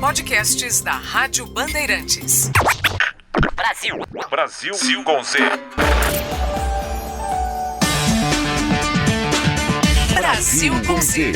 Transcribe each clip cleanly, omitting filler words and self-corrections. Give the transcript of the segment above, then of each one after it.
podcasts da Rádio Bandeirantes. Brasil com Z. Brasil com Z.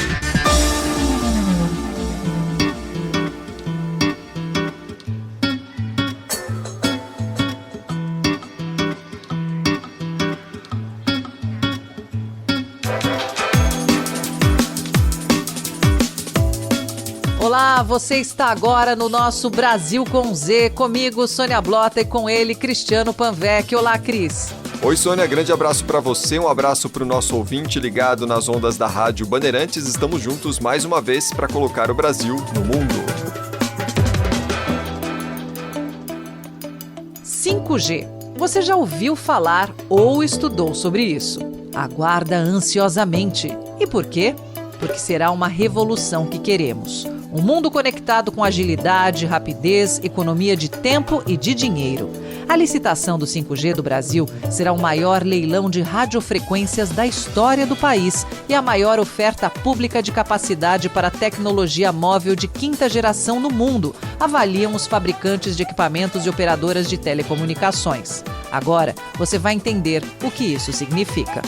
Olá, você está agora no nosso Brasil com Z, comigo, Sônia Blota, e com ele, Cristiano Panvec. Olá, Cris. Oi, Sônia, grande abraço para você, um abraço para o nosso ouvinte ligado nas ondas da Rádio Bandeirantes. Estamos juntos mais uma vez para colocar o Brasil no mundo. 5G. Você já ouviu falar ou estudou sobre isso? Aguarda ansiosamente. E por quê? Porque será uma revolução que queremos. Um mundo conectado com agilidade, rapidez, economia de tempo e de dinheiro. A licitação do 5G do Brasil será o maior leilão de radiofrequências da história do país e a maior oferta pública de capacidade para tecnologia móvel de quinta geração no mundo, avaliam os fabricantes de equipamentos e operadoras de telecomunicações. Agora, você vai entender o que isso significa.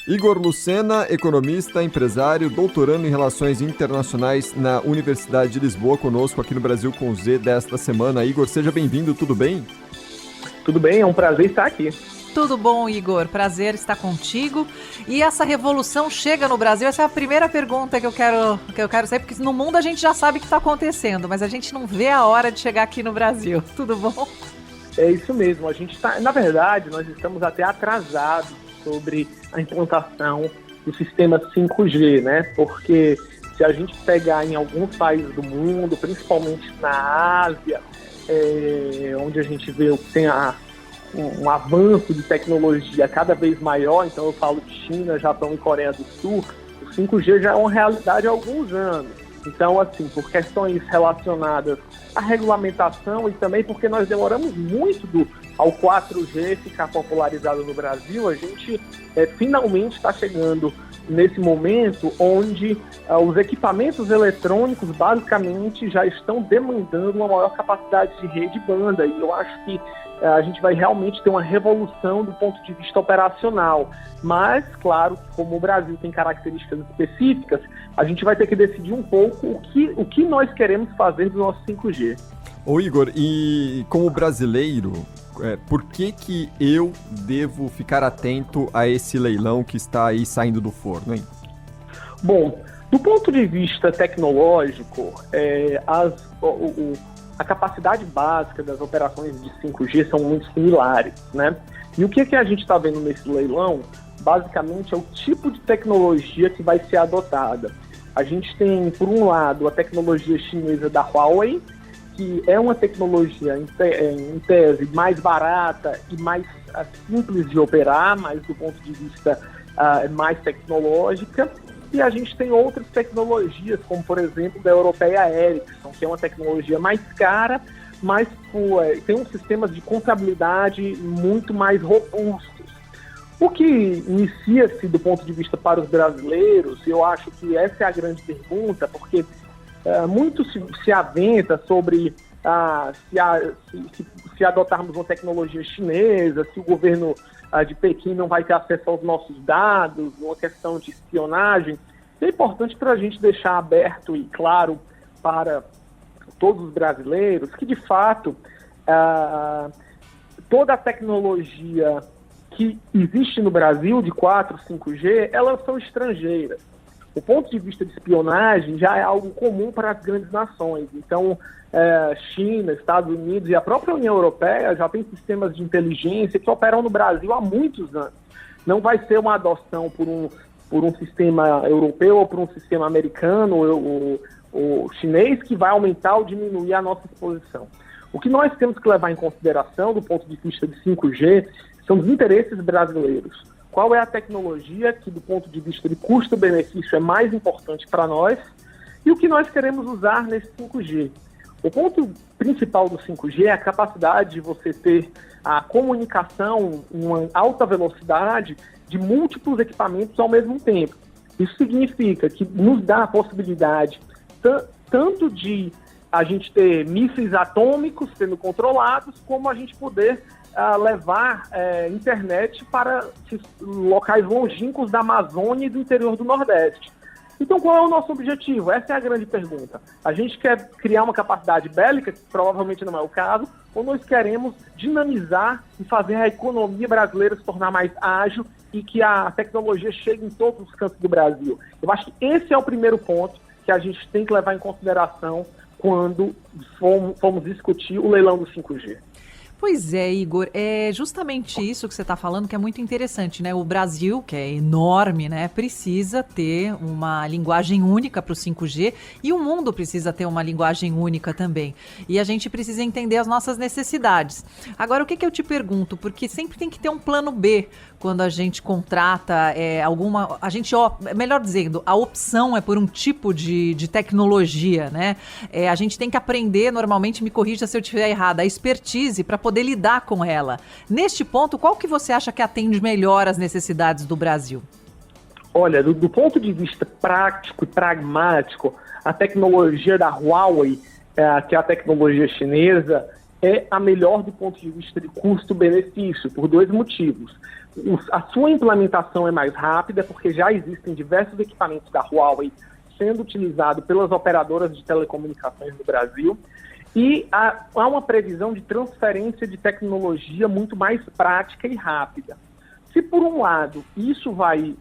Igor Lucena, economista, empresário, doutorando em Relações Internacionais na Universidade de Lisboa, conosco aqui no Brasil com Z desta semana. Igor, seja bem-vindo, tudo bem? Tudo bem, é um prazer estar aqui. Tudo bom, Igor? Prazer estar contigo. E essa revolução chega no Brasil? Essa é a primeira pergunta que eu quero saber, porque no mundo a gente já sabe o que está acontecendo, mas a gente não vê a hora de chegar aqui no Brasil. Tudo bom? É isso mesmo, a gente está, na verdade, nós estamos até atrasados sobre a implantação do sistema 5G, né? Porque se a gente pegar em alguns países do mundo, principalmente na Ásia, onde a gente vê que tem um avanço de tecnologia cada vez maior, então eu falo de China, Japão e Coreia do Sul, o 5G já é uma realidade há alguns anos. Então, assim, por questões relacionadas à regulamentação e também porque nós demoramos muito ao 4G ficar popularizado no Brasil, a gente finalmente está chegando nesse momento onde os equipamentos eletrônicos basicamente já estão demandando uma maior capacidade de rede banda, e eu acho que a gente vai realmente ter uma revolução do ponto de vista operacional. Mas, claro, como o Brasil tem características específicas, a gente vai ter que decidir um pouco o que nós queremos fazer do nosso 5G. Ô Igor, e como brasileiro, por que eu devo ficar atento a esse leilão que está aí saindo do forno, hein? Bom, do ponto de vista tecnológico, a capacidade básica das operações de 5G são muito similares, né? E o que a gente está vendo nesse leilão, basicamente, é o tipo de tecnologia que vai ser adotada. A gente tem, por um lado, a tecnologia chinesa da Huawei, que é uma tecnologia, em tese, mais barata e mais simples de operar, mas do ponto de vista mais tecnológica. E a gente tem outras tecnologias, como, por exemplo, da Europeia Ericsson, que é uma tecnologia mais cara, mas tem um sistema de contabilidade muito mais robustos. O que inicia-se do ponto de vista para os brasileiros, eu acho que essa é a grande pergunta, porque muito se aventa sobre se adotarmos uma tecnologia chinesa, se o governo de Pequim não vai ter acesso aos nossos dados, uma questão de espionagem. É importante para a gente deixar aberto e claro para todos os brasileiros que, de fato, toda a tecnologia que existe no Brasil de 4, 5G, elas são estrangeiras. O ponto de vista de espionagem já é algo comum para as grandes nações. Então, China, Estados Unidos e a própria União Europeia já tem sistemas de inteligência que operam no Brasil há muitos anos. Não vai ser uma adoção por um sistema europeu ou por um sistema americano ou chinês que vai aumentar ou diminuir a nossa exposição. O que nós temos que levar em consideração do ponto de vista de 5G são os interesses brasileiros. Qual é a tecnologia que, do ponto de vista de custo-benefício, é mais importante para nós e o que nós queremos usar nesse 5G. O ponto principal do 5G é a capacidade de você ter a comunicação em uma alta velocidade de múltiplos equipamentos ao mesmo tempo. Isso significa que nos dá a possibilidade tanto de a gente ter mísseis atômicos sendo controlados, como a gente poder levar internet para locais longínquos da Amazônia e do interior do Nordeste. Então, qual é o nosso objetivo? Essa é a grande pergunta. A gente quer criar uma capacidade bélica, que provavelmente não é o caso, ou nós queremos dinamizar e fazer a economia brasileira se tornar mais ágil e que a tecnologia chegue em todos os cantos do Brasil? Eu acho que esse é o primeiro ponto que a gente tem que levar em consideração quando formos discutir o leilão do 5G. Pois é, Igor, é justamente isso que você está falando que é muito interessante, né? O Brasil, que é enorme, né, precisa ter uma linguagem única para o 5G e o mundo precisa ter uma linguagem única também. E a gente precisa entender as nossas necessidades. Agora, o que eu te pergunto? Porque sempre tem que ter um plano B quando a gente contrata alguma... melhor dizendo, a opção é por um tipo de tecnologia, né? A gente tem que aprender, normalmente, me corrija se eu estiver errada, a expertise para poder lidar com ela. Neste ponto, qual que você acha que atende melhor às necessidades do Brasil? Olha, do ponto de vista prático e pragmático, a tecnologia da Huawei, que é a tecnologia chinesa, é a melhor do ponto de vista de custo-benefício, por dois motivos. A sua implementação é mais rápida, porque já existem diversos equipamentos da Huawei sendo utilizados pelas operadoras de telecomunicações do Brasil, e há uma previsão de transferência de tecnologia muito mais prática e rápida. Se, por um lado, isso vai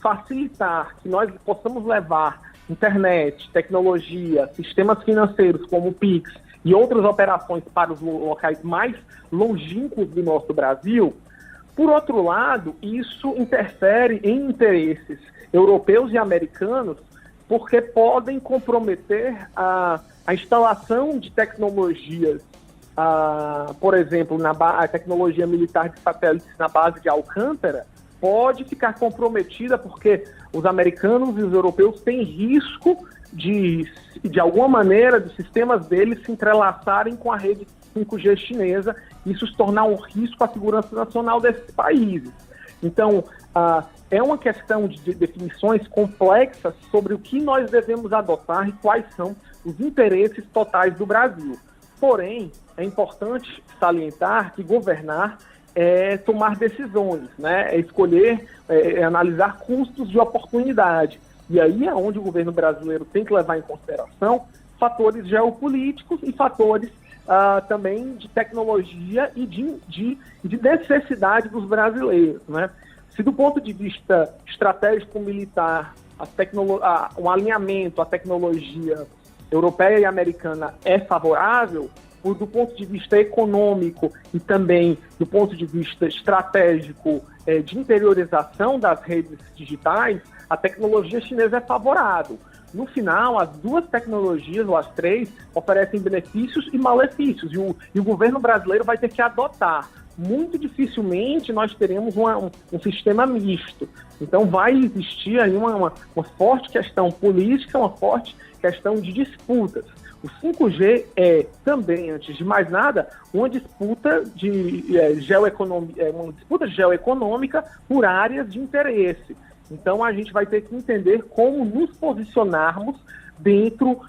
facilitar que nós possamos levar internet, tecnologia, sistemas financeiros como o Pix e outras operações para os locais mais longínquos do nosso Brasil, por outro lado, isso interfere em interesses europeus e americanos, porque podem comprometer a instalação de tecnologias, por exemplo, a tecnologia militar de satélites na base de Alcântara, pode ficar comprometida porque os americanos e os europeus têm risco de alguma maneira, dos sistemas deles se entrelaçarem com a rede 5G chinesa e isso se tornar um risco à segurança nacional desses países. Então, é uma questão de definições complexas sobre o que nós devemos adotar e quais são os interesses totais do Brasil. Porém, é importante salientar que governar é tomar decisões, né? É escolher, é analisar custos de oportunidade. E aí é onde o governo brasileiro tem que levar em consideração fatores geopolíticos e fatores também de tecnologia e de necessidade dos brasileiros, né? Se do ponto de vista estratégico militar, um alinhamento à tecnologia europeia e americana é favorável, do ponto de vista econômico e também do ponto de vista estratégico de interiorização das redes digitais, a tecnologia chinesa é favorável. No final, as duas tecnologias, ou as três, oferecem benefícios e malefícios, e o governo brasileiro vai ter que adotar. Muito dificilmente nós teremos um sistema misto. Então vai existir aí uma forte questão política, uma forte questão de disputas. O 5G é também, antes de mais nada, uma disputa geoeconômica por áreas de interesse. Então a gente vai ter que entender como nos posicionarmos dentro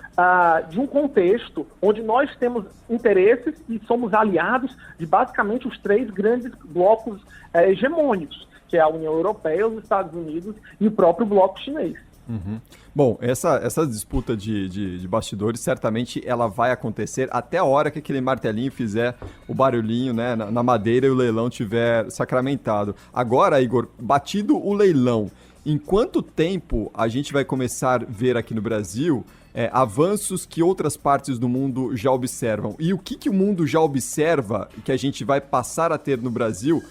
de um contexto onde nós temos interesses e somos aliados de basicamente os três grandes blocos hegemônicos, que é a União Europeia, os Estados Unidos e o próprio bloco chinês. Uhum. Bom, essa disputa de bastidores, certamente ela vai acontecer até a hora que aquele martelinho fizer o barulhinho, né, na madeira e o leilão tiver sacramentado. Agora, Igor, batido o leilão, em quanto tempo a gente vai começar a ver aqui no Brasil avanços que outras partes do mundo já observam? E o que o mundo já observa que a gente vai passar a ter no Brasil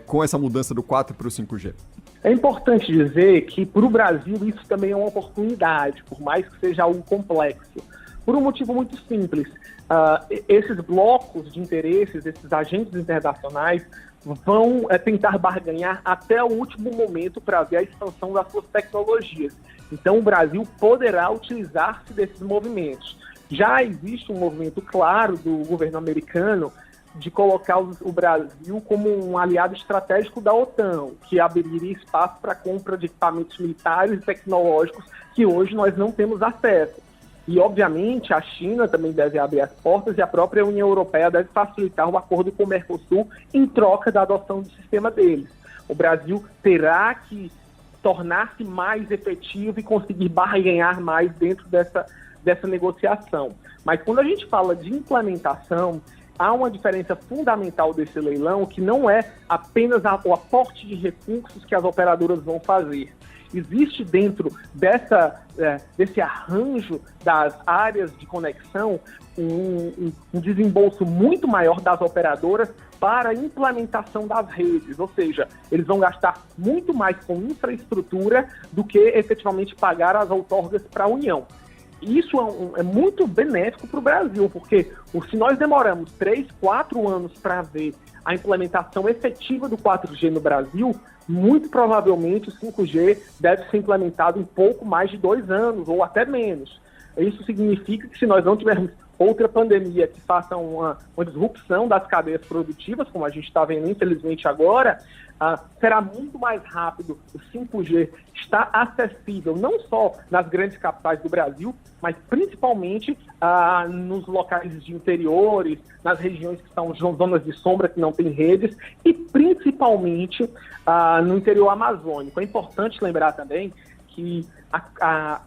com essa mudança do 4 para o 5G? É importante dizer que para o Brasil isso também é uma oportunidade, por mais que seja algo complexo. Por um motivo muito simples, esses blocos de interesses, esses agentes internacionais vão tentar barganhar até o último momento para ver a expansão das suas tecnologias. Então o Brasil poderá utilizar-se desses movimentos. Já existe um movimento claro do governo americano de colocar o Brasil como um aliado estratégico da OTAN, que abriria espaço para a compra de equipamentos militares e tecnológicos que hoje nós não temos acesso. E, obviamente, a China também deve abrir as portas e a própria União Europeia deve facilitar o acordo com o Mercosul em troca da adoção do sistema deles. O Brasil terá que tornar-se mais efetivo e conseguir barganhar mais dentro dessa negociação. Mas quando a gente fala de implementação, há uma diferença fundamental desse leilão, que não é apenas o aporte de recursos que as operadoras vão fazer. Existe dentro desse arranjo das áreas de conexão um desembolso muito maior das operadoras para a implementação das redes, ou seja, eles vão gastar muito mais com infraestrutura do que efetivamente pagar as outorgas para a União. Isso é muito benéfico para o Brasil, porque se nós demoramos 3, 4 anos para ver a implementação efetiva do 4G no Brasil, muito provavelmente o 5G deve ser implementado em pouco mais de 2 anos, ou até menos. Isso significa que se nós não tivermos outra pandemia que faça uma disrupção das cadeias produtivas, como a gente está vendo infelizmente agora, será muito mais rápido. O 5G está acessível não só nas grandes capitais do Brasil, mas principalmente nos locais de interiores, nas regiões que são zonas de sombra que não têm redes, e principalmente no interior amazônico. É importante lembrar também que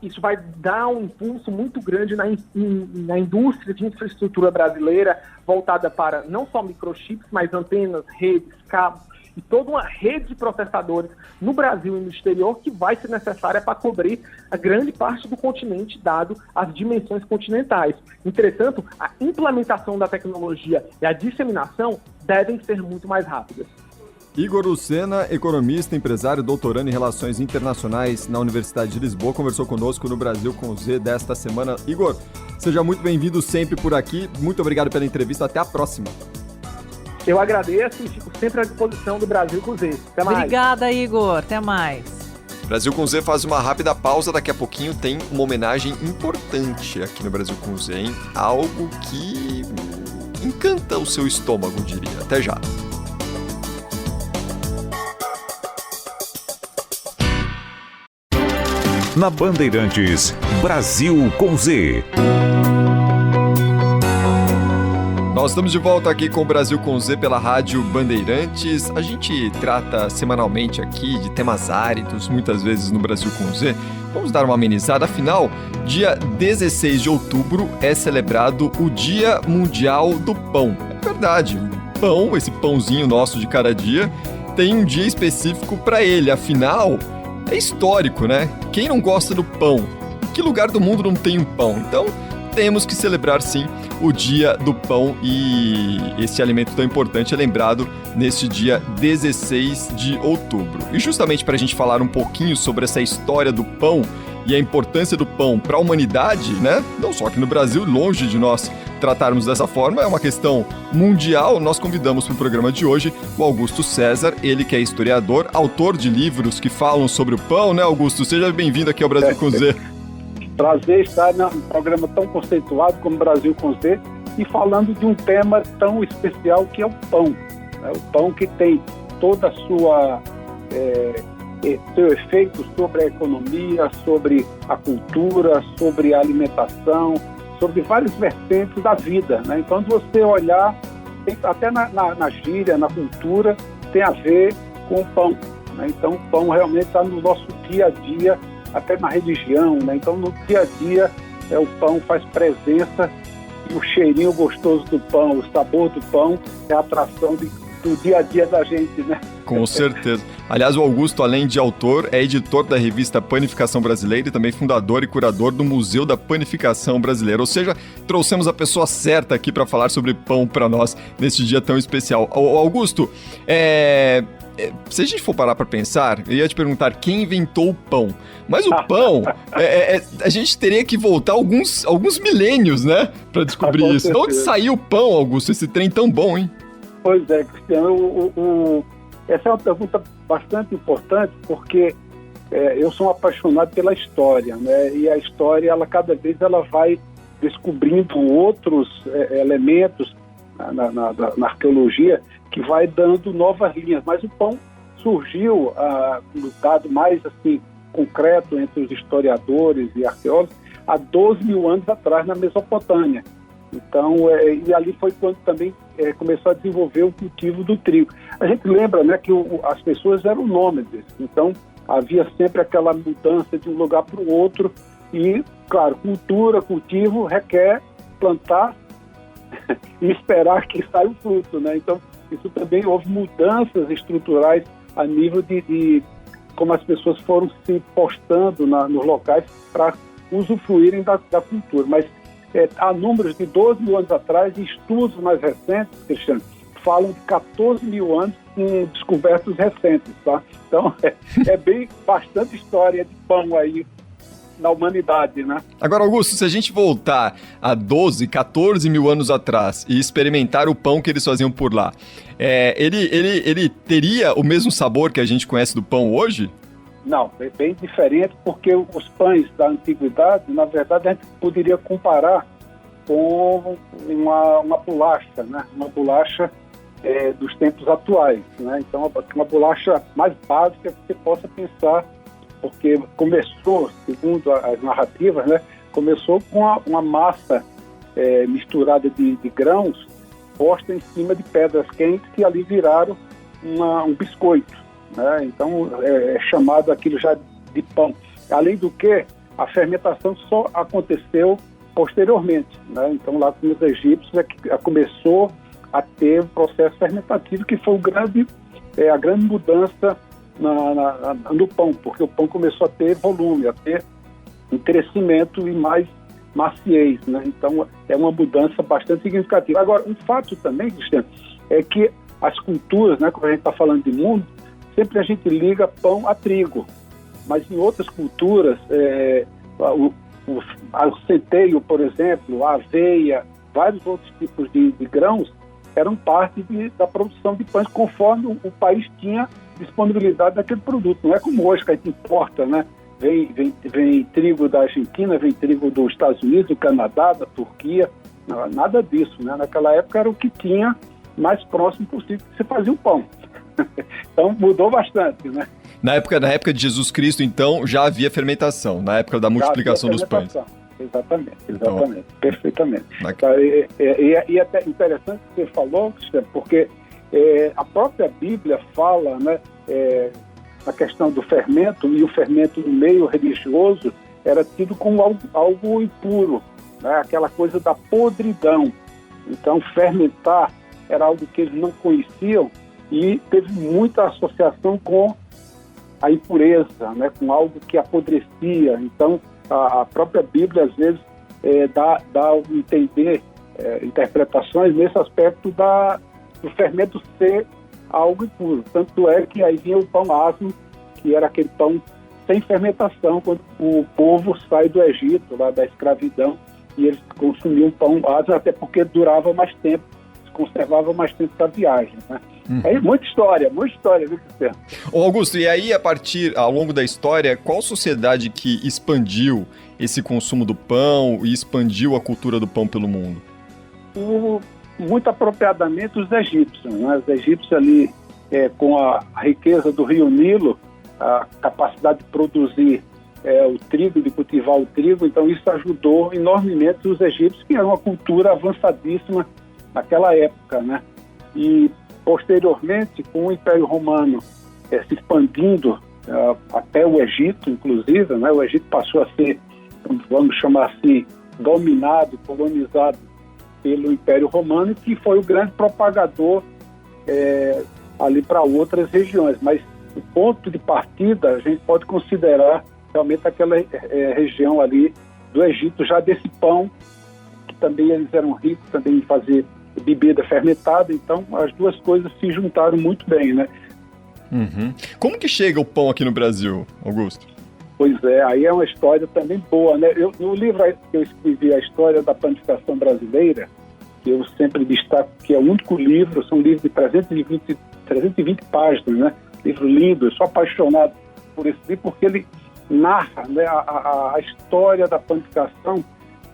isso vai dar um impulso muito grande na indústria de infraestrutura brasileira, voltada para não só microchips, mas antenas, redes, cabos, e toda uma rede de processadores no Brasil e no exterior que vai ser necessária para cobrir a grande parte do continente, dado as dimensões continentais. Entretanto, a implementação da tecnologia e a disseminação devem ser muito mais rápidas. Igor Lucena, economista, empresário, doutorando em Relações Internacionais na Universidade de Lisboa, conversou conosco no Brasil com Z desta semana. Igor, seja muito bem-vindo sempre por aqui. Muito obrigado pela entrevista. Até a próxima. Eu agradeço e fico sempre à disposição do Brasil com Z. Até mais. Obrigada, Igor. Até mais. Brasil com Z faz uma rápida pausa. Daqui a pouquinho tem uma homenagem importante aqui no Brasil com Z, hein? Algo que encanta o seu estômago, diria. Até já. Na Bandeirantes, Brasil com Z. Nós estamos de volta aqui com o Brasil com Z pela Rádio Bandeirantes. A gente trata semanalmente aqui de temas áridos, muitas vezes no Brasil com Z. Vamos dar uma amenizada, afinal, dia 16 de outubro é celebrado o Dia Mundial do Pão. É verdade, o pão, esse pãozinho nosso de cada dia, tem um dia específico para ele, afinal, é histórico, né? Quem não gosta do pão? Em que lugar do mundo não tem um pão? Então, temos que celebrar, sim, o Dia do Pão, e esse alimento tão importante é lembrado neste dia 16 de outubro. E justamente para a gente falar um pouquinho sobre essa história do pão e a importância do pão para a humanidade, né? Não só aqui no Brasil, longe de nós tratarmos dessa forma, é uma questão mundial. Nós convidamos para o programa de hoje o Augusto César, ele que é historiador, autor de livros que falam sobre o pão, né, Augusto? Seja bem-vindo aqui ao Brasil com Z. Prazer estar num programa tão conceituado como Brasil com Z e falando de um tema tão especial que é o pão. Né? O pão que tem toda a sua seu efeito sobre a economia, sobre a cultura, sobre a alimentação, sobre várias vertentes da vida. Né? Então, se você olhar, até na gíria, na cultura, tem a ver com o pão. Né? Então, o pão realmente está no nosso dia a dia, até na religião, né? Então no dia a dia o pão faz presença, e o cheirinho gostoso do pão, o sabor do pão é a atração do dia a dia da gente, né? Com certeza. Aliás, o Augusto, além de autor, é editor da revista Panificação Brasileira e também fundador e curador do Museu da Panificação Brasileira. Ou seja, trouxemos a pessoa certa aqui para falar sobre pão para nós neste dia tão especial. Augusto, se a gente for parar para pensar, eu ia te perguntar quem inventou o pão. Mas o pão, a gente teria que voltar alguns milênios, né? Para descobrir isso. De onde saiu o pão, Augusto? Esse trem tão bom, hein? Pois é, Cristiano. Essa é uma pergunta bastante importante, porque eu sou um apaixonado pela história, né? E a história, cada vez ela vai descobrindo outros elementos na arqueologia, que vai dando novas linhas. Mas o pão surgiu, no dado mais assim, concreto entre os historiadores e arqueólogos, há 12 mil anos atrás, na Mesopotâmia. Então, e ali foi quando também começou a desenvolver o cultivo do trigo. A gente lembra, né, que as pessoas eram nômades, então havia sempre aquela mudança de um lugar para o outro e, claro, cultivo requer plantar e esperar que saia o fruto, né? Então, isso também houve mudanças estruturais a nível de como as pessoas foram se postando nos locais para usufruírem da cultura. Mas há números de 12 mil anos atrás e estudos mais recentes, Cristiano, falam de 14 mil anos com descobertas recentes, tá? Então, bastante história de pão aí na humanidade, né? Agora, Augusto, se a gente voltar a 12, 14 mil anos atrás e experimentar o pão que eles faziam por lá, ele teria o mesmo sabor que a gente conhece do pão hoje? Não, é bem diferente, porque os pães da antiguidade, na verdade, a gente poderia comparar com uma bolacha, né? Uma bolacha dos tempos atuais, né? Então, uma bolacha mais básica que você possa pensar, porque começou, segundo as narrativas, né? Começou com uma massa misturada de grãos posta em cima de pedras quentes que ali viraram um biscoito, né? Então, é chamado aquilo já de pão. Além do que, a fermentação só aconteceu posteriormente, né? Então, lá com os egípcios começou a ter um processo fermentativo que foi a grande mudança no pão, porque o pão começou a ter volume, a ter um crescimento e mais maciez, né? Então, é uma mudança bastante significativa. Agora, um fato também, Cristiano, é que as culturas, né, quando a gente está falando de mundo, sempre a gente liga pão a trigo, mas em outras culturas, o centeio, por exemplo, a aveia, vários outros tipos de grãos eram parte da produção de pães conforme o país tinha disponibilidade daquele produto. Não é como hoje que a gente importa, né? Vem trigo da Argentina, vem trigo dos Estados Unidos, do Canadá, da Turquia, nada disso, né? Naquela época era o que tinha mais próximo possível que se fazia o pão. Então mudou bastante, né? Na época de Jesus Cristo, então, já havia fermentação, na época da multiplicação dos pães. Exatamente, então, perfeitamente. E até interessante que você falou, porque a própria Bíblia fala, né, a questão do fermento, e o fermento no meio religioso era tido como algo impuro, né, aquela coisa da podridão. Então, fermentar era algo que eles não conheciam e teve muita associação com a impureza, né, com algo que apodrecia. Então, a própria Bíblia, às vezes, dá a entender interpretações nesse aspecto do fermento ser algo impuro. Tanto é que aí vinha o pão asmo, que era aquele pão sem fermentação, quando o povo sai do Egito, lá da escravidão, e eles consumiam pão asmo, até porque durava mais tempo, se conservava mais tempo da viagem, né? Aí muita história, viu, Cristiano? Ô Augusto, e aí, ao longo da história, qual sociedade que expandiu esse consumo do pão e expandiu a cultura do pão pelo mundo? Muito apropriadamente os egípcios, né? Os egípcios ali, com a riqueza do rio Nilo, a capacidade de produzir o trigo, de cultivar o trigo, então isso ajudou enormemente os egípcios, que era uma cultura avançadíssima naquela época, né? E posteriormente, com o Império Romano se expandindo até o Egito, inclusive, né? O Egito passou a ser, vamos chamar assim, dominado, colonizado pelo Império Romano, que foi o grande propagador ali para outras regiões. Mas o ponto de partida, a gente pode considerar realmente aquela região ali do Egito, já desse pão, que também eles eram ricos também em fazer bebida fermentada, então as duas coisas se juntaram muito bem, né? Uhum. Como que chega o pão aqui no Brasil, Augusto? Pois é, aí é uma história também boa, né? No livro que eu escrevi, A História da Panificação Brasileira, que eu sempre destaco que é o único livro, são livros de 320 páginas, né? Livro lindo, eu sou apaixonado por esse livro, porque ele narra, né, a história da panificação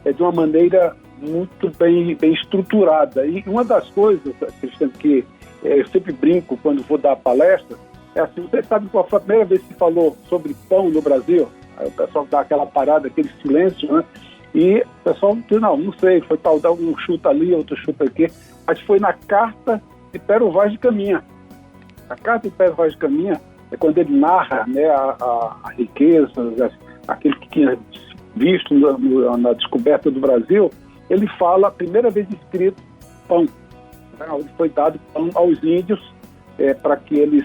de uma maneira muito bem estruturada. E uma das coisas, Cristiano, que eu sempre brinco quando vou dar palestra, é assim, você sabe qual foi a primeira vez que se falou sobre pão no Brasil? Aí o pessoal dá aquela parada, aquele silêncio, né? E o pessoal diz, não sei, foi tal, dá um chuta ali, outro chuta aqui, mas foi na Carta de Pero Vaz de Caminha. A Carta de Pero Vaz de Caminha é quando ele narra, né, a riqueza, aquilo que tinha visto na descoberta do Brasil. Ele fala, a primeira vez escrito, pão. Onde foi dado pão aos índios para que eles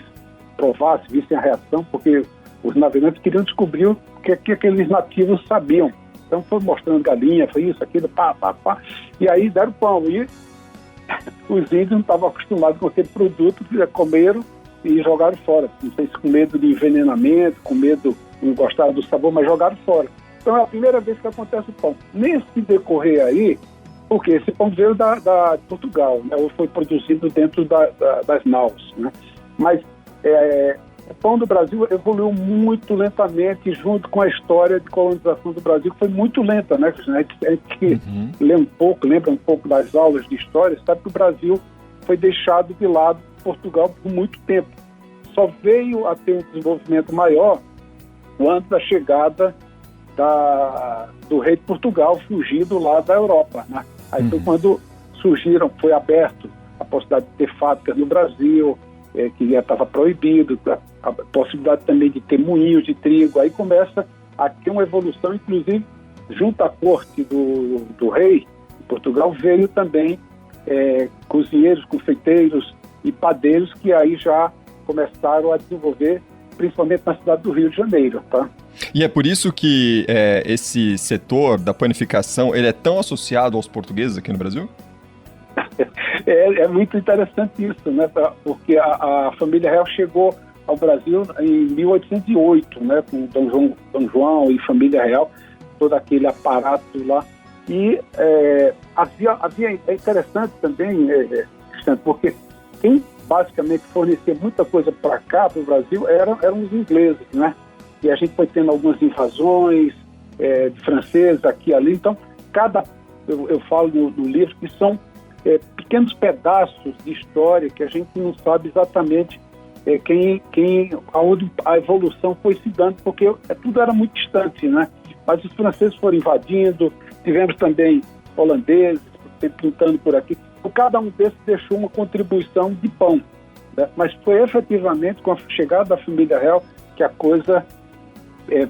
provassem, vissem a reação, porque os navegantes queriam descobrir o que aqueles nativos sabiam. Então foi mostrando galinha, foi isso, aquilo, pá. E aí deram pão. E os índios não estavam acostumados com aquele produto, comeram e jogaram fora. Não sei se com medo de envenenamento, com medo de não gostar do sabor, mas jogaram fora. Então é a primeira vez que acontece o pão. Nesse decorrer aí, porque esse pão veio de Portugal, né? Ou foi produzido dentro das naus, né? Mas o pão do Brasil evoluiu muito lentamente junto com a história de colonização do Brasil, que foi muito lenta, né? A gente lembra um pouco das aulas de história, sabe que o Brasil foi deixado de lado por Portugal por muito tempo. Só veio a ter um desenvolvimento maior quando da chegada do rei de Portugal fugido lá da Europa, né? Aí foi quando foi aberto a possibilidade de ter fábricas no Brasil, que já estava proibido, a possibilidade também de ter moinhos de trigo. Aí começa a ter uma evolução, inclusive, junto à corte do rei de Portugal, veio também cozinheiros, confeiteiros e padeiros que aí já começaram a desenvolver, principalmente na cidade do Rio de Janeiro, tá? E é por isso que esse setor da panificação, ele é tão associado aos portugueses aqui no Brasil? É muito interessante isso, né? Porque a família real chegou ao Brasil em 1808, né? Com Dom João e família real, todo aquele aparato lá. E é interessante também, porque quem basicamente fornecia muita coisa para cá, para o Brasil, eram os ingleses, né? E a gente foi tendo algumas invasões de franceses aqui e ali. Então, eu falo no livro que são pequenos pedaços de história que a gente não sabe exatamente aonde a evolução foi se dando, porque tudo era muito distante, né? Mas os franceses foram invadindo, tivemos também holandeses pintando por aqui. Cada um desses deixou uma contribuição de pão, né? Mas foi efetivamente com a chegada da família real que a coisa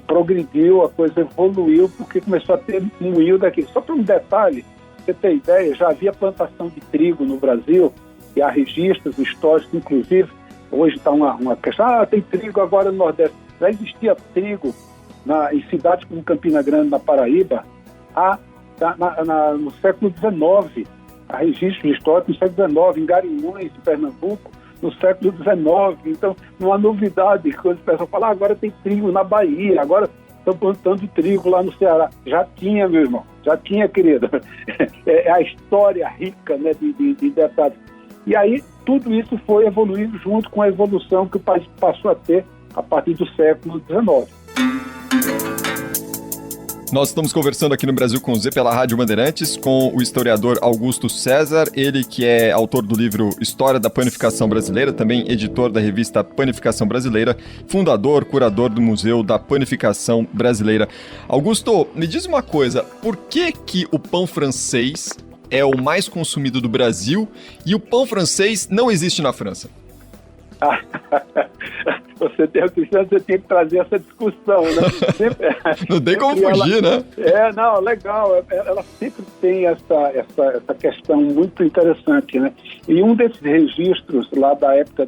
progrediu, a coisa evoluiu, porque começou a ter moinho daqui. Só para um detalhe, você ter ideia, já havia plantação de trigo no Brasil, e há registros históricos, inclusive, hoje está uma questão, tem trigo agora no Nordeste. Já existia trigo em cidades como Campina Grande, na Paraíba, no século XIX. Há registros históricos no século XIX, em Garanhuns, em Pernambuco, no século XIX. Então, não há novidade. Quando o pessoal fala, agora tem trigo na Bahia, agora estão plantando trigo lá no Ceará. Já tinha, meu irmão, já tinha, querido. É a história rica, né, de detalhes. E aí, tudo isso foi evoluindo junto com a evolução que o país passou a ter a partir do século XIX. Nós estamos conversando aqui no Brasil com Z pela Rádio Bandeirantes com o historiador Augusto César, ele que é autor do livro História da Panificação Brasileira, também editor da revista Panificação Brasileira, fundador, curador do Museu da Panificação Brasileira. Augusto, me diz uma coisa, por que o pão francês é o mais consumido do Brasil e o pão francês não existe na França? Você tem que trazer essa discussão, né? Não tem como fugir, né? Não, legal. Ela sempre tem essa questão muito interessante, né? E um desses registros lá da época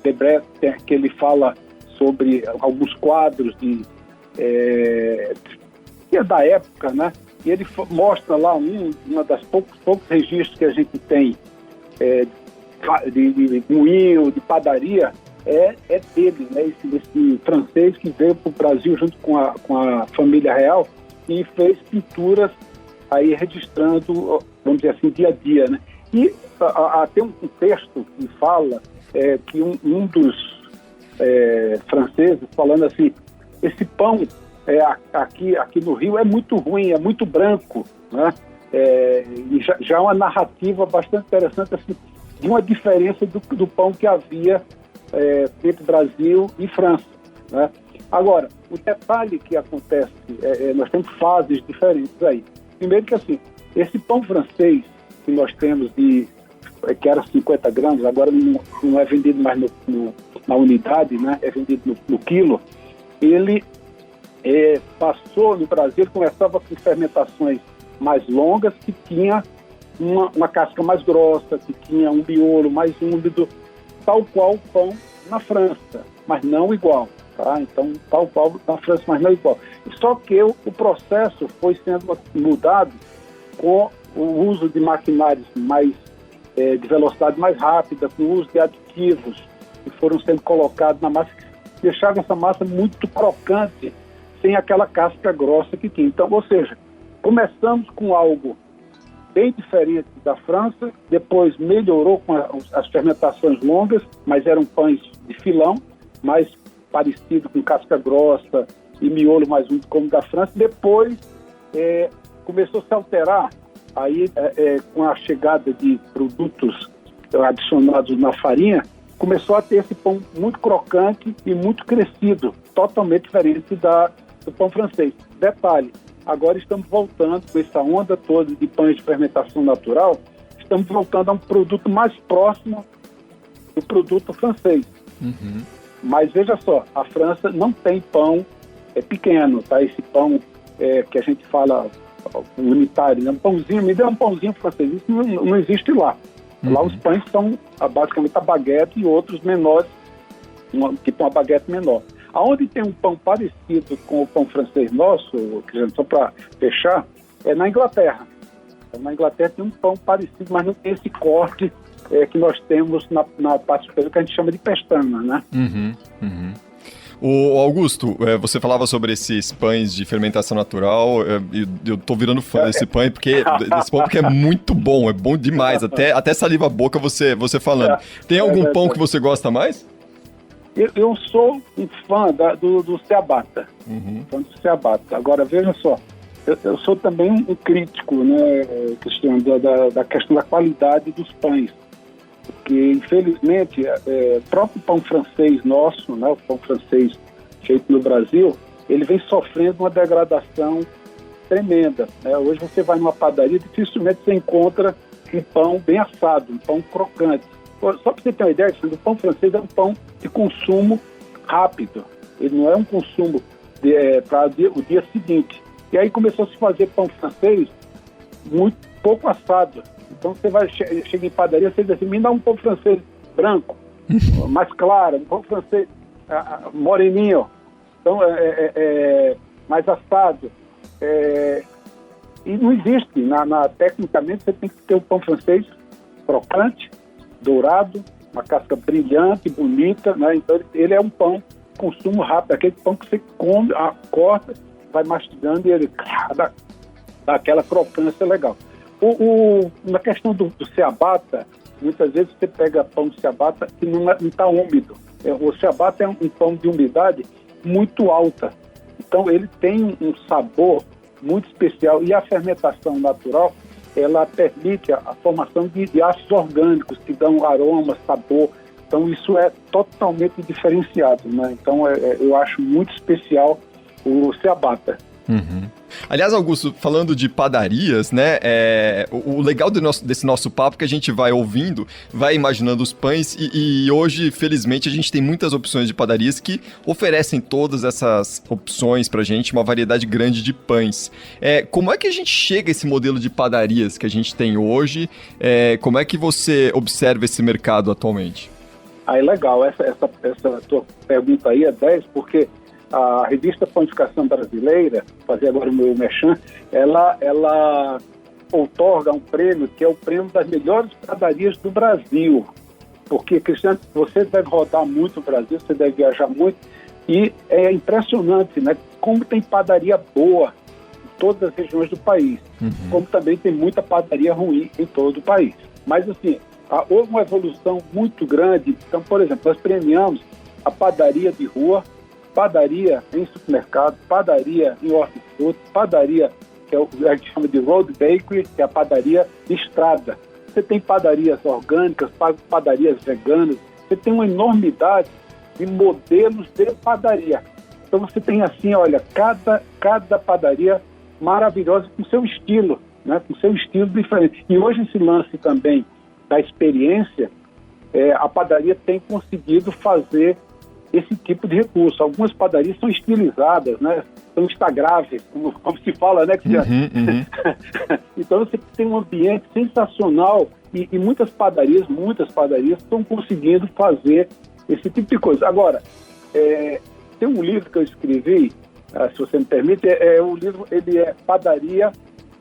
de Brest, que ele fala sobre alguns quadros da época, né? E ele mostra lá uma das poucos registros que a gente tem de moinho, de padaria, é dele, né? Esse francês que veio para o Brasil junto com a família real e fez pinturas aí registrando, vamos dizer assim, dia a dia, né? E tem um texto que fala que um dos franceses falando assim, esse pão aqui no Rio é muito ruim, é muito branco, né? E já é uma narrativa bastante interessante assim, de uma diferença do pão que havia entre Brasil e França, né? Agora, o detalhe que acontece, nós temos fases diferentes aí. Primeiro que assim, esse pão francês que nós temos que era 50 gramas, agora não é vendido mais na unidade, né? É vendido no quilo. Ele passou no Brasil, começava com fermentações mais longas, que tinha uma casca mais grossa, que tinha um miolo mais úmido, tal qual o pão na França, mas não igual, tá? Então, tal qual na França, mas não igual. Só que o processo foi sendo mudado com o uso de maquinários de velocidade mais rápida, com o uso de aditivos que foram sendo colocados na massa, que deixavam essa massa muito crocante, sem aquela casca grossa que tinha. Então, ou seja, começamos com algo bem diferente da França, depois melhorou com as fermentações longas, mas eram pães de filão, mais parecido com casca grossa e miolo mais úmido como da França. Depois começou a se alterar, aí com a chegada de produtos adicionados na farinha, começou a ter esse pão muito crocante e muito crescido, totalmente diferente do pão francês. Detalhe, agora estamos voltando com essa onda toda de pães de fermentação natural, estamos voltando a um produto mais próximo do produto francês. Uhum. Mas veja só, a França não tem pão pequeno, tá? Esse pão que a gente fala unitário, né? Um pãozinho, me dê um pãozinho francês, isso não existe lá. Uhum. Lá os pães são basicamente a baguete e outros menores, tipo uma baguete menor. Aonde tem um pão parecido com o pão francês nosso, só para fechar, é na Inglaterra. Na Inglaterra tem um pão parecido, mas não tem esse corte que nós temos na parte superior, que a gente chama de pestana, né? Uhum, uhum. O Augusto, você falava sobre esses pães de fermentação natural, eu tô virando fã desse pão, porque é muito bom, é bom demais, até saliva a boca você falando. Tem algum pão que você gosta mais? Eu sou um fã do ciabatta, fã do ciabatta. Agora, veja só, eu sou também um crítico, né, Cristiano, da questão da qualidade dos pães. Porque, infelizmente, o próprio pão francês nosso, né, o pão francês feito no Brasil, ele vem sofrendo uma degradação tremenda, né? Hoje você vai numa padaria, dificilmente você encontra um pão bem assado, um pão crocante. Só para você ter uma ideia, o pão francês é um pão de consumo rápido. Ele não é um consumo para o dia seguinte. E aí começou a se fazer pão francês muito pouco assado. Então você chega em padaria, você diz assim, me dá um pão francês branco, mais claro, um pão francês moreninho, então mais assado. E não existe. Tecnicamente você tem que ter um pão francês crocante, dourado, uma casca brilhante, bonita, né? Então ele é um pão de consumo rápido, aquele pão que você come, corta, vai mastigando e ele dá aquela crocância legal. Na questão do ciabatta, muitas vezes você pega pão de ciabatta que não está úmido. O ciabatta é um pão de umidade muito alta, então ele tem um sabor muito especial e a fermentação natural ela permite a formação de ácidos orgânicos que dão aroma, sabor. Então isso é totalmente diferenciado, né? Então eu acho muito especial o ciabatta. Uhum. Aliás, Augusto, falando de padarias, né, o legal desse nosso papo é que a gente vai ouvindo, vai imaginando os pães e hoje, felizmente, a gente tem muitas opções de padarias que oferecem todas essas opções pra gente, uma variedade grande de pães. Como é que a gente chega a esse modelo de padarias que a gente tem hoje? Como é que você observa esse mercado atualmente? É legal, essa tua pergunta aí é 10, porque a revista Panificação Brasileira, fazer agora o meu merchan, ela outorga um prêmio que é o prêmio das melhores padarias do Brasil. Porque, Cristiano, você deve rodar muito no Brasil, você deve viajar muito, e é impressionante, né? Como tem padaria boa em todas as regiões do país, como também tem muita padaria ruim em todo o país. Mas, assim, houve uma evolução muito grande. Então, por exemplo, nós premiamos a padaria de rua, padaria em supermercado, padaria em hortifruti, padaria que a gente chama de road bakery, que é a padaria de estrada. Você tem padarias orgânicas, padarias veganas, você tem uma enormidade de modelos de padaria. Então você tem assim, olha, cada padaria maravilhosa com seu estilo, né? Com seu estilo diferente. E hoje esse lance também da experiência, a padaria tem conseguido fazer esse tipo de recurso. Algumas padarias são estilizadas, né? São instagráveis, como se fala, né? Então você tem um ambiente sensacional e muitas padarias estão conseguindo fazer esse tipo de coisa. Agora, tem um livro que eu escrevi, se você me permite, o livro ele é Padaria,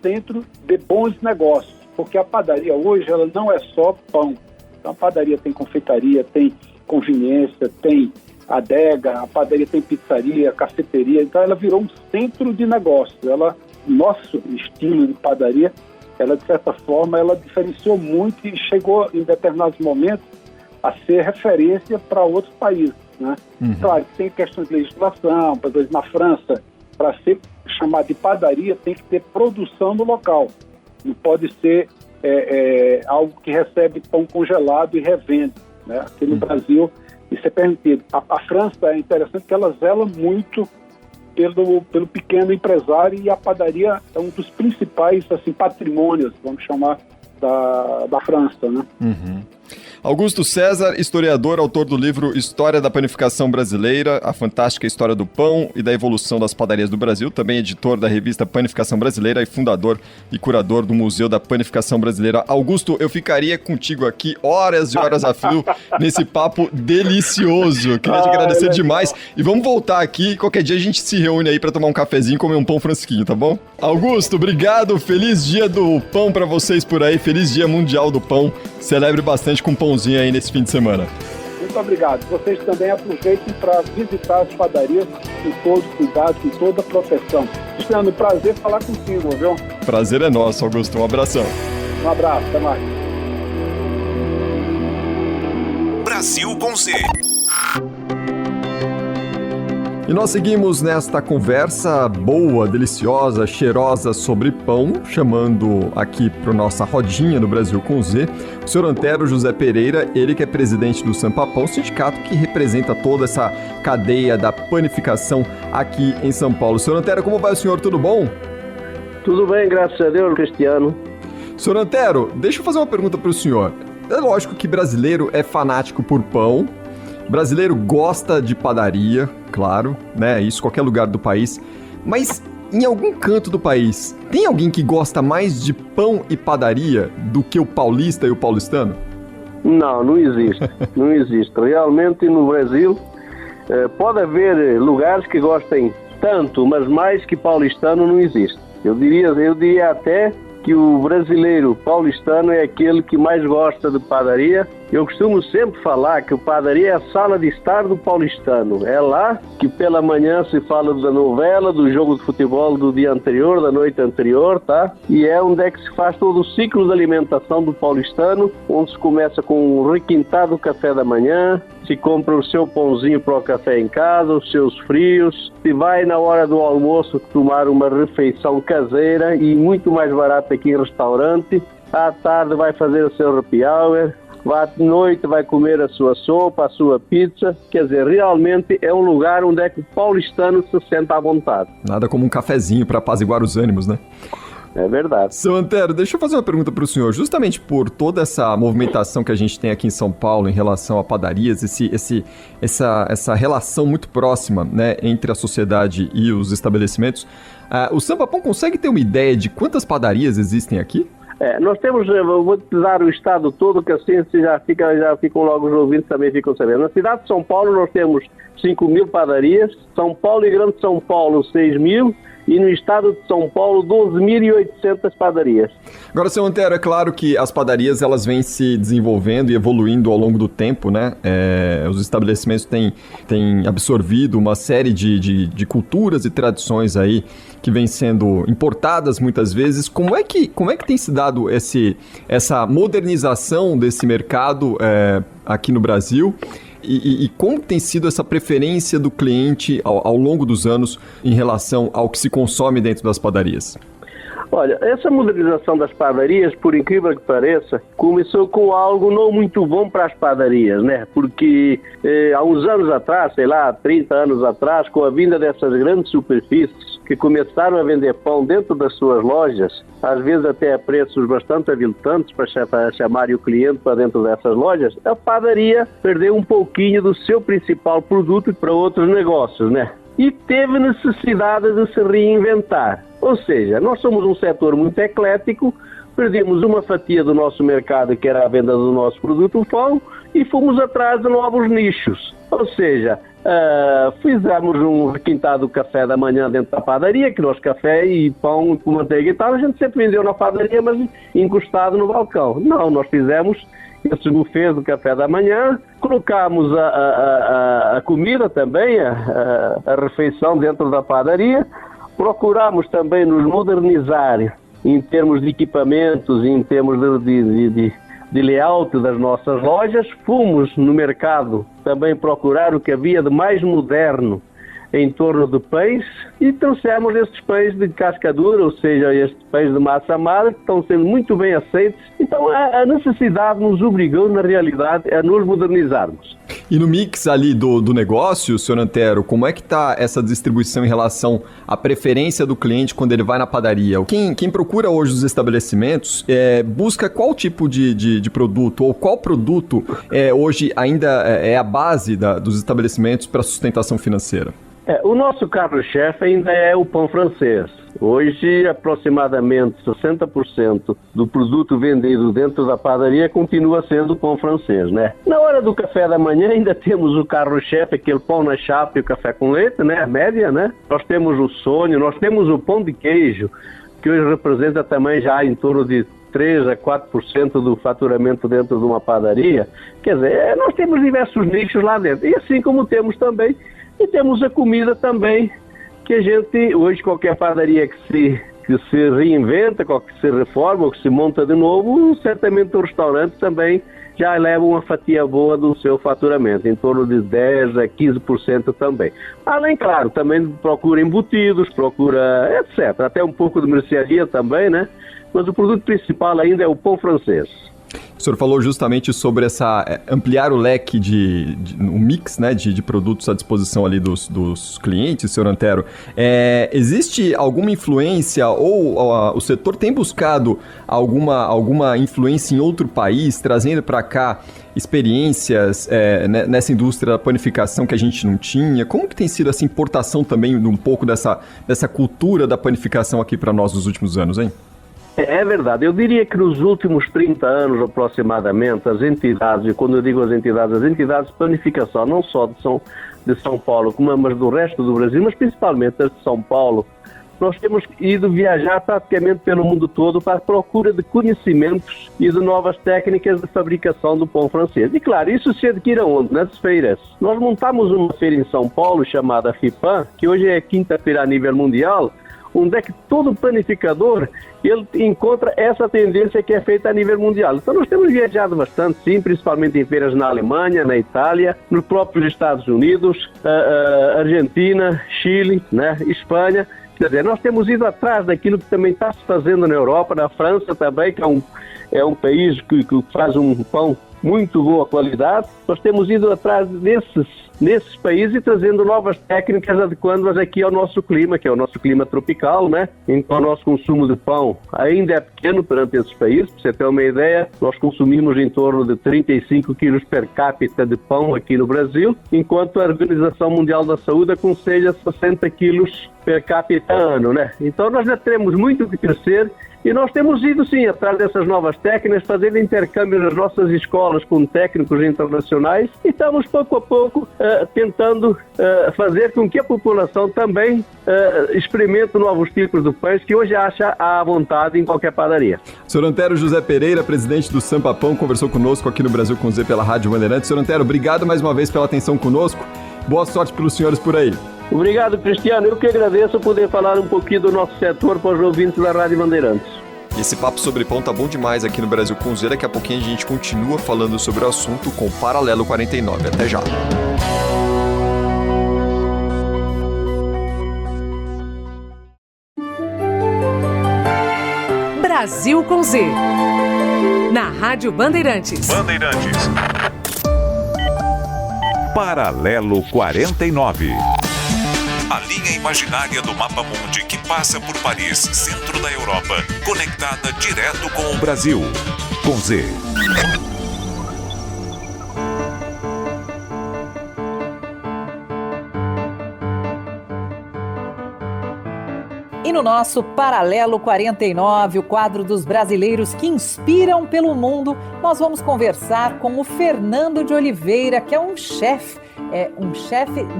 Centro de Bons Negócios, porque a padaria hoje ela não é só pão. Então a padaria tem confeitaria, tem conveniência, tem adega, a padaria tem pizzaria, cafeteria, então ela virou um centro de negócios. Nosso estilo de padaria, ela de certa forma, ela diferenciou muito e chegou em determinados momentos a ser referência para outros países, né? Claro que tem questões de legislação, por exemplo, na França, para ser chamado de padaria tem que ter produção no local, não pode ser algo que recebe pão congelado e revende, né? Aqui no Brasil isso é permitido. A França é interessante que ela zela muito pelo pequeno empresário e a padaria é um dos principais assim, patrimônios, vamos chamar, da França, né? Augusto César, historiador, autor do livro História da Panificação Brasileira, a fantástica história do pão e da evolução das padarias do Brasil, também editor da revista Panificação Brasileira e fundador e curador do Museu da Panificação Brasileira. Augusto, eu ficaria contigo aqui horas e horas a fio nesse papo delicioso. Queria te agradecer demais. E vamos voltar aqui, qualquer dia a gente se reúne aí para tomar um cafezinho e comer um pão fresquinho, tá bom? Augusto, obrigado. Feliz dia do pão para vocês por aí. Feliz dia mundial do pão. Celebre bastante com pãozinho aí nesse fim de semana. Muito obrigado. Vocês também aproveitem para visitar as padarias com todo cuidado, com toda proteção. Cristiano, prazer falar contigo, viu? Prazer é nosso, Augusto. Um abração. Um abraço, até mais. Brasil com Z. E nós seguimos nesta conversa boa, deliciosa, cheirosa sobre pão, chamando aqui para nossa rodinha do Brasil com Z, o senhor Antero José Pereira, ele que é presidente do Sampapão, sindicato que representa toda essa cadeia da panificação aqui em São Paulo. Senhor Antero, como vai o senhor? Tudo bom? Tudo bem, graças a Deus, Cristiano. Senhor Antero, deixa eu fazer uma pergunta para o senhor. É lógico que brasileiro é fanático por pão, brasileiro gosta de padaria, claro, né? Isso em qualquer lugar do país. Mas em algum canto do país, tem alguém que gosta mais de pão e padaria do que o paulista e o paulistano? Não existe. Não existe. Realmente no Brasil pode haver lugares que gostem tanto, mas mais que paulistano não existe. Eu diria até que o brasileiro paulistano é aquele que mais gosta de padaria. Eu costumo sempre falar que o padaria é a sala de estar do paulistano. É lá que pela manhã se fala da novela, do jogo de futebol do dia anterior, da noite anterior, tá? E é onde é que se faz todo o ciclo de alimentação do paulistano, onde se começa com um requintado café da manhã, se compra o seu pãozinho para o café em casa, os seus frios, se vai na hora do almoço tomar uma refeição caseira e muito mais barata que em restaurante, à tarde vai fazer o seu happy hour, à noite vai comer a sua sopa, a sua pizza. Quer dizer, realmente é um lugar onde é que o paulistano se sente à vontade. Nada como um cafezinho para apaziguar os ânimos, né? É verdade. Seu Antero, deixa eu fazer uma pergunta para o senhor. Justamente por toda essa movimentação que a gente tem aqui em São Paulo em relação a padarias, essa relação muito próxima, né, entre a sociedade e os estabelecimentos, o Sampapão consegue ter uma ideia de quantas padarias existem aqui? Nós temos, eu vou te dar o estado todo, que assim já ficam logo os ouvintes também ficam sabendo. Na cidade de São Paulo nós temos 5.000 padarias, São Paulo e Grande São Paulo 6.000, e no estado de São Paulo 12.800 padarias. Agora, seu Antero, é claro que as padarias elas vêm se desenvolvendo e evoluindo ao longo do tempo, né? Os estabelecimentos têm absorvido uma série de culturas e tradições aí que vêm sendo importadas muitas vezes. Como é que tem se dado essa modernização desse mercado aqui no Brasil? E como tem sido essa preferência do cliente ao longo dos anos em relação ao que se consome dentro das padarias? Olha, essa modernização das padarias, por incrível que pareça, começou com algo não muito bom para as padarias, né? Porque há uns anos atrás, 30 anos atrás, com a vinda dessas grandes superfícies que começaram a vender pão dentro das suas lojas, às vezes até a preços bastante aviltantes para chamarem o cliente para dentro dessas lojas, a padaria perdeu um pouquinho do seu principal produto para outros negócios, né? E teve necessidade de se reinventar. Ou seja, nós somos um setor muito eclético, perdemos uma fatia do nosso mercado, que era a venda do nosso produto, o pão, e fomos atrás de novos nichos. Ou seja, fizemos um requintado café da manhã dentro da padaria, que nós café e pão com manteiga e tal, a gente sempre vendeu na padaria, mas encostado no balcão. Não, nós fizemos esses buffets do café da manhã, colocamos a comida também, a refeição dentro da padaria, procuramos também nos modernizar em termos de equipamentos, em termos de layout das nossas lojas. Fomos no mercado também procurar o que havia de mais moderno em torno de pães e trouxemos estes pães de casca dura, ou seja, estes pães de massa amada, que estão sendo muito bem aceitos. Então a necessidade nos obrigou, na realidade, a nos modernizarmos. E no mix ali do negócio, senhor Antero, como é que está essa distribuição em relação à preferência do cliente quando ele vai na padaria? Quem procura hoje os estabelecimentos busca qual tipo de produto ou qual produto hoje ainda é a base dos estabelecimentos para a sustentação financeira? O nosso carro-chefe ainda é o pão francês. Hoje, aproximadamente 60% do produto vendido dentro da padaria continua sendo o pão francês, né? Na hora do café da manhã ainda temos o carro-chefe, aquele pão na chapa e o café com leite, né? A média, né? Nós temos o sonho, nós temos o pão de queijo, que hoje representa também já em torno de 3 a 4% do faturamento dentro de uma padaria. Quer dizer, nós temos diversos nichos lá dentro. E assim como temos também, e temos a comida também, que a gente, hoje qualquer padaria que se reinventa, que se reforma ou que se monta de novo, certamente o restaurante também já leva uma fatia boa do seu faturamento, em torno de 10 a 15% também. Além, claro, também procura embutidos, procura etc. Até um pouco de mercearia também, né? Mas o produto principal ainda é o pão francês. O senhor falou justamente sobre ampliar o leque um mix, né, de produtos à disposição ali dos clientes, senhor Antero. Existe alguma influência ou o setor tem buscado alguma influência em outro país, trazendo para cá experiências nessa indústria da panificação que a gente não tinha? Como que tem sido essa importação também de um pouco dessa cultura da panificação aqui para nós nos últimos anos, hein? É verdade. Eu diria que nos últimos 30 anos aproximadamente, as entidades, e quando eu digo as entidades de panificação, não só de São Paulo, mas do resto do Brasil, mas principalmente as de São Paulo, nós temos ido viajar praticamente pelo mundo todo para a procura de conhecimentos e de novas técnicas de fabricação do pão francês. E claro, isso se adquire onde? Nas feiras. Nós montamos uma feira em São Paulo chamada FIPAM, que hoje é quinta-feira a nível mundial, onde é que todo panificador ele encontra essa tendência que é feita a nível mundial. Então nós temos viajado bastante, sim, principalmente em feiras na Alemanha, na Itália, nos próprios Estados Unidos, Argentina, Chile, né, Espanha. Quer dizer, nós temos ido atrás daquilo que também está se fazendo na Europa, na França também, que é um país que faz um pão muito boa qualidade. Nós temos ido atrás nesses países e trazendo novas técnicas, adequando-as aqui ao nosso clima, que é o nosso clima tropical, né? Então o nosso consumo de pão ainda é pequeno perante esses países. Para você ter uma ideia, nós consumimos em torno de 35 quilos per capita de pão aqui no Brasil, enquanto a Organização Mundial da Saúde aconselha 60 quilos per capita ano, né? Então nós já temos muito que crescer. E nós temos ido, sim, atrás dessas novas técnicas, fazendo intercâmbio nas nossas escolas com técnicos internacionais e estamos, pouco a pouco, tentando fazer com que a população também experimente novos tipos de pães que hoje acha à vontade em qualquer padaria. Senhor Antero José Pereira, presidente do Sampa Pão, conversou conosco aqui no Brasil com Z pela Rádio Bandeirantes. Senhor Antero, obrigado mais uma vez pela atenção conosco. Boa sorte para os senhores por aí. Obrigado, Cristiano. Eu que agradeço poder falar um pouquinho do nosso setor para os ouvintes da Rádio Bandeirantes. E esse papo sobre pão tá bom demais aqui no Brasil com Z. Daqui a pouquinho a gente continua falando sobre o assunto com Paralelo 49. Até já! Brasil com Z. Na Rádio Bandeirantes. Paralelo 49. A linha imaginária do mapa mundi que passa por Paris, centro da Europa, conectada direto com o Brasil. Com Z. E no nosso Paralelo 49, o quadro dos brasileiros que inspiram pelo mundo, nós vamos conversar com o Fernando de Oliveira, que é um chefe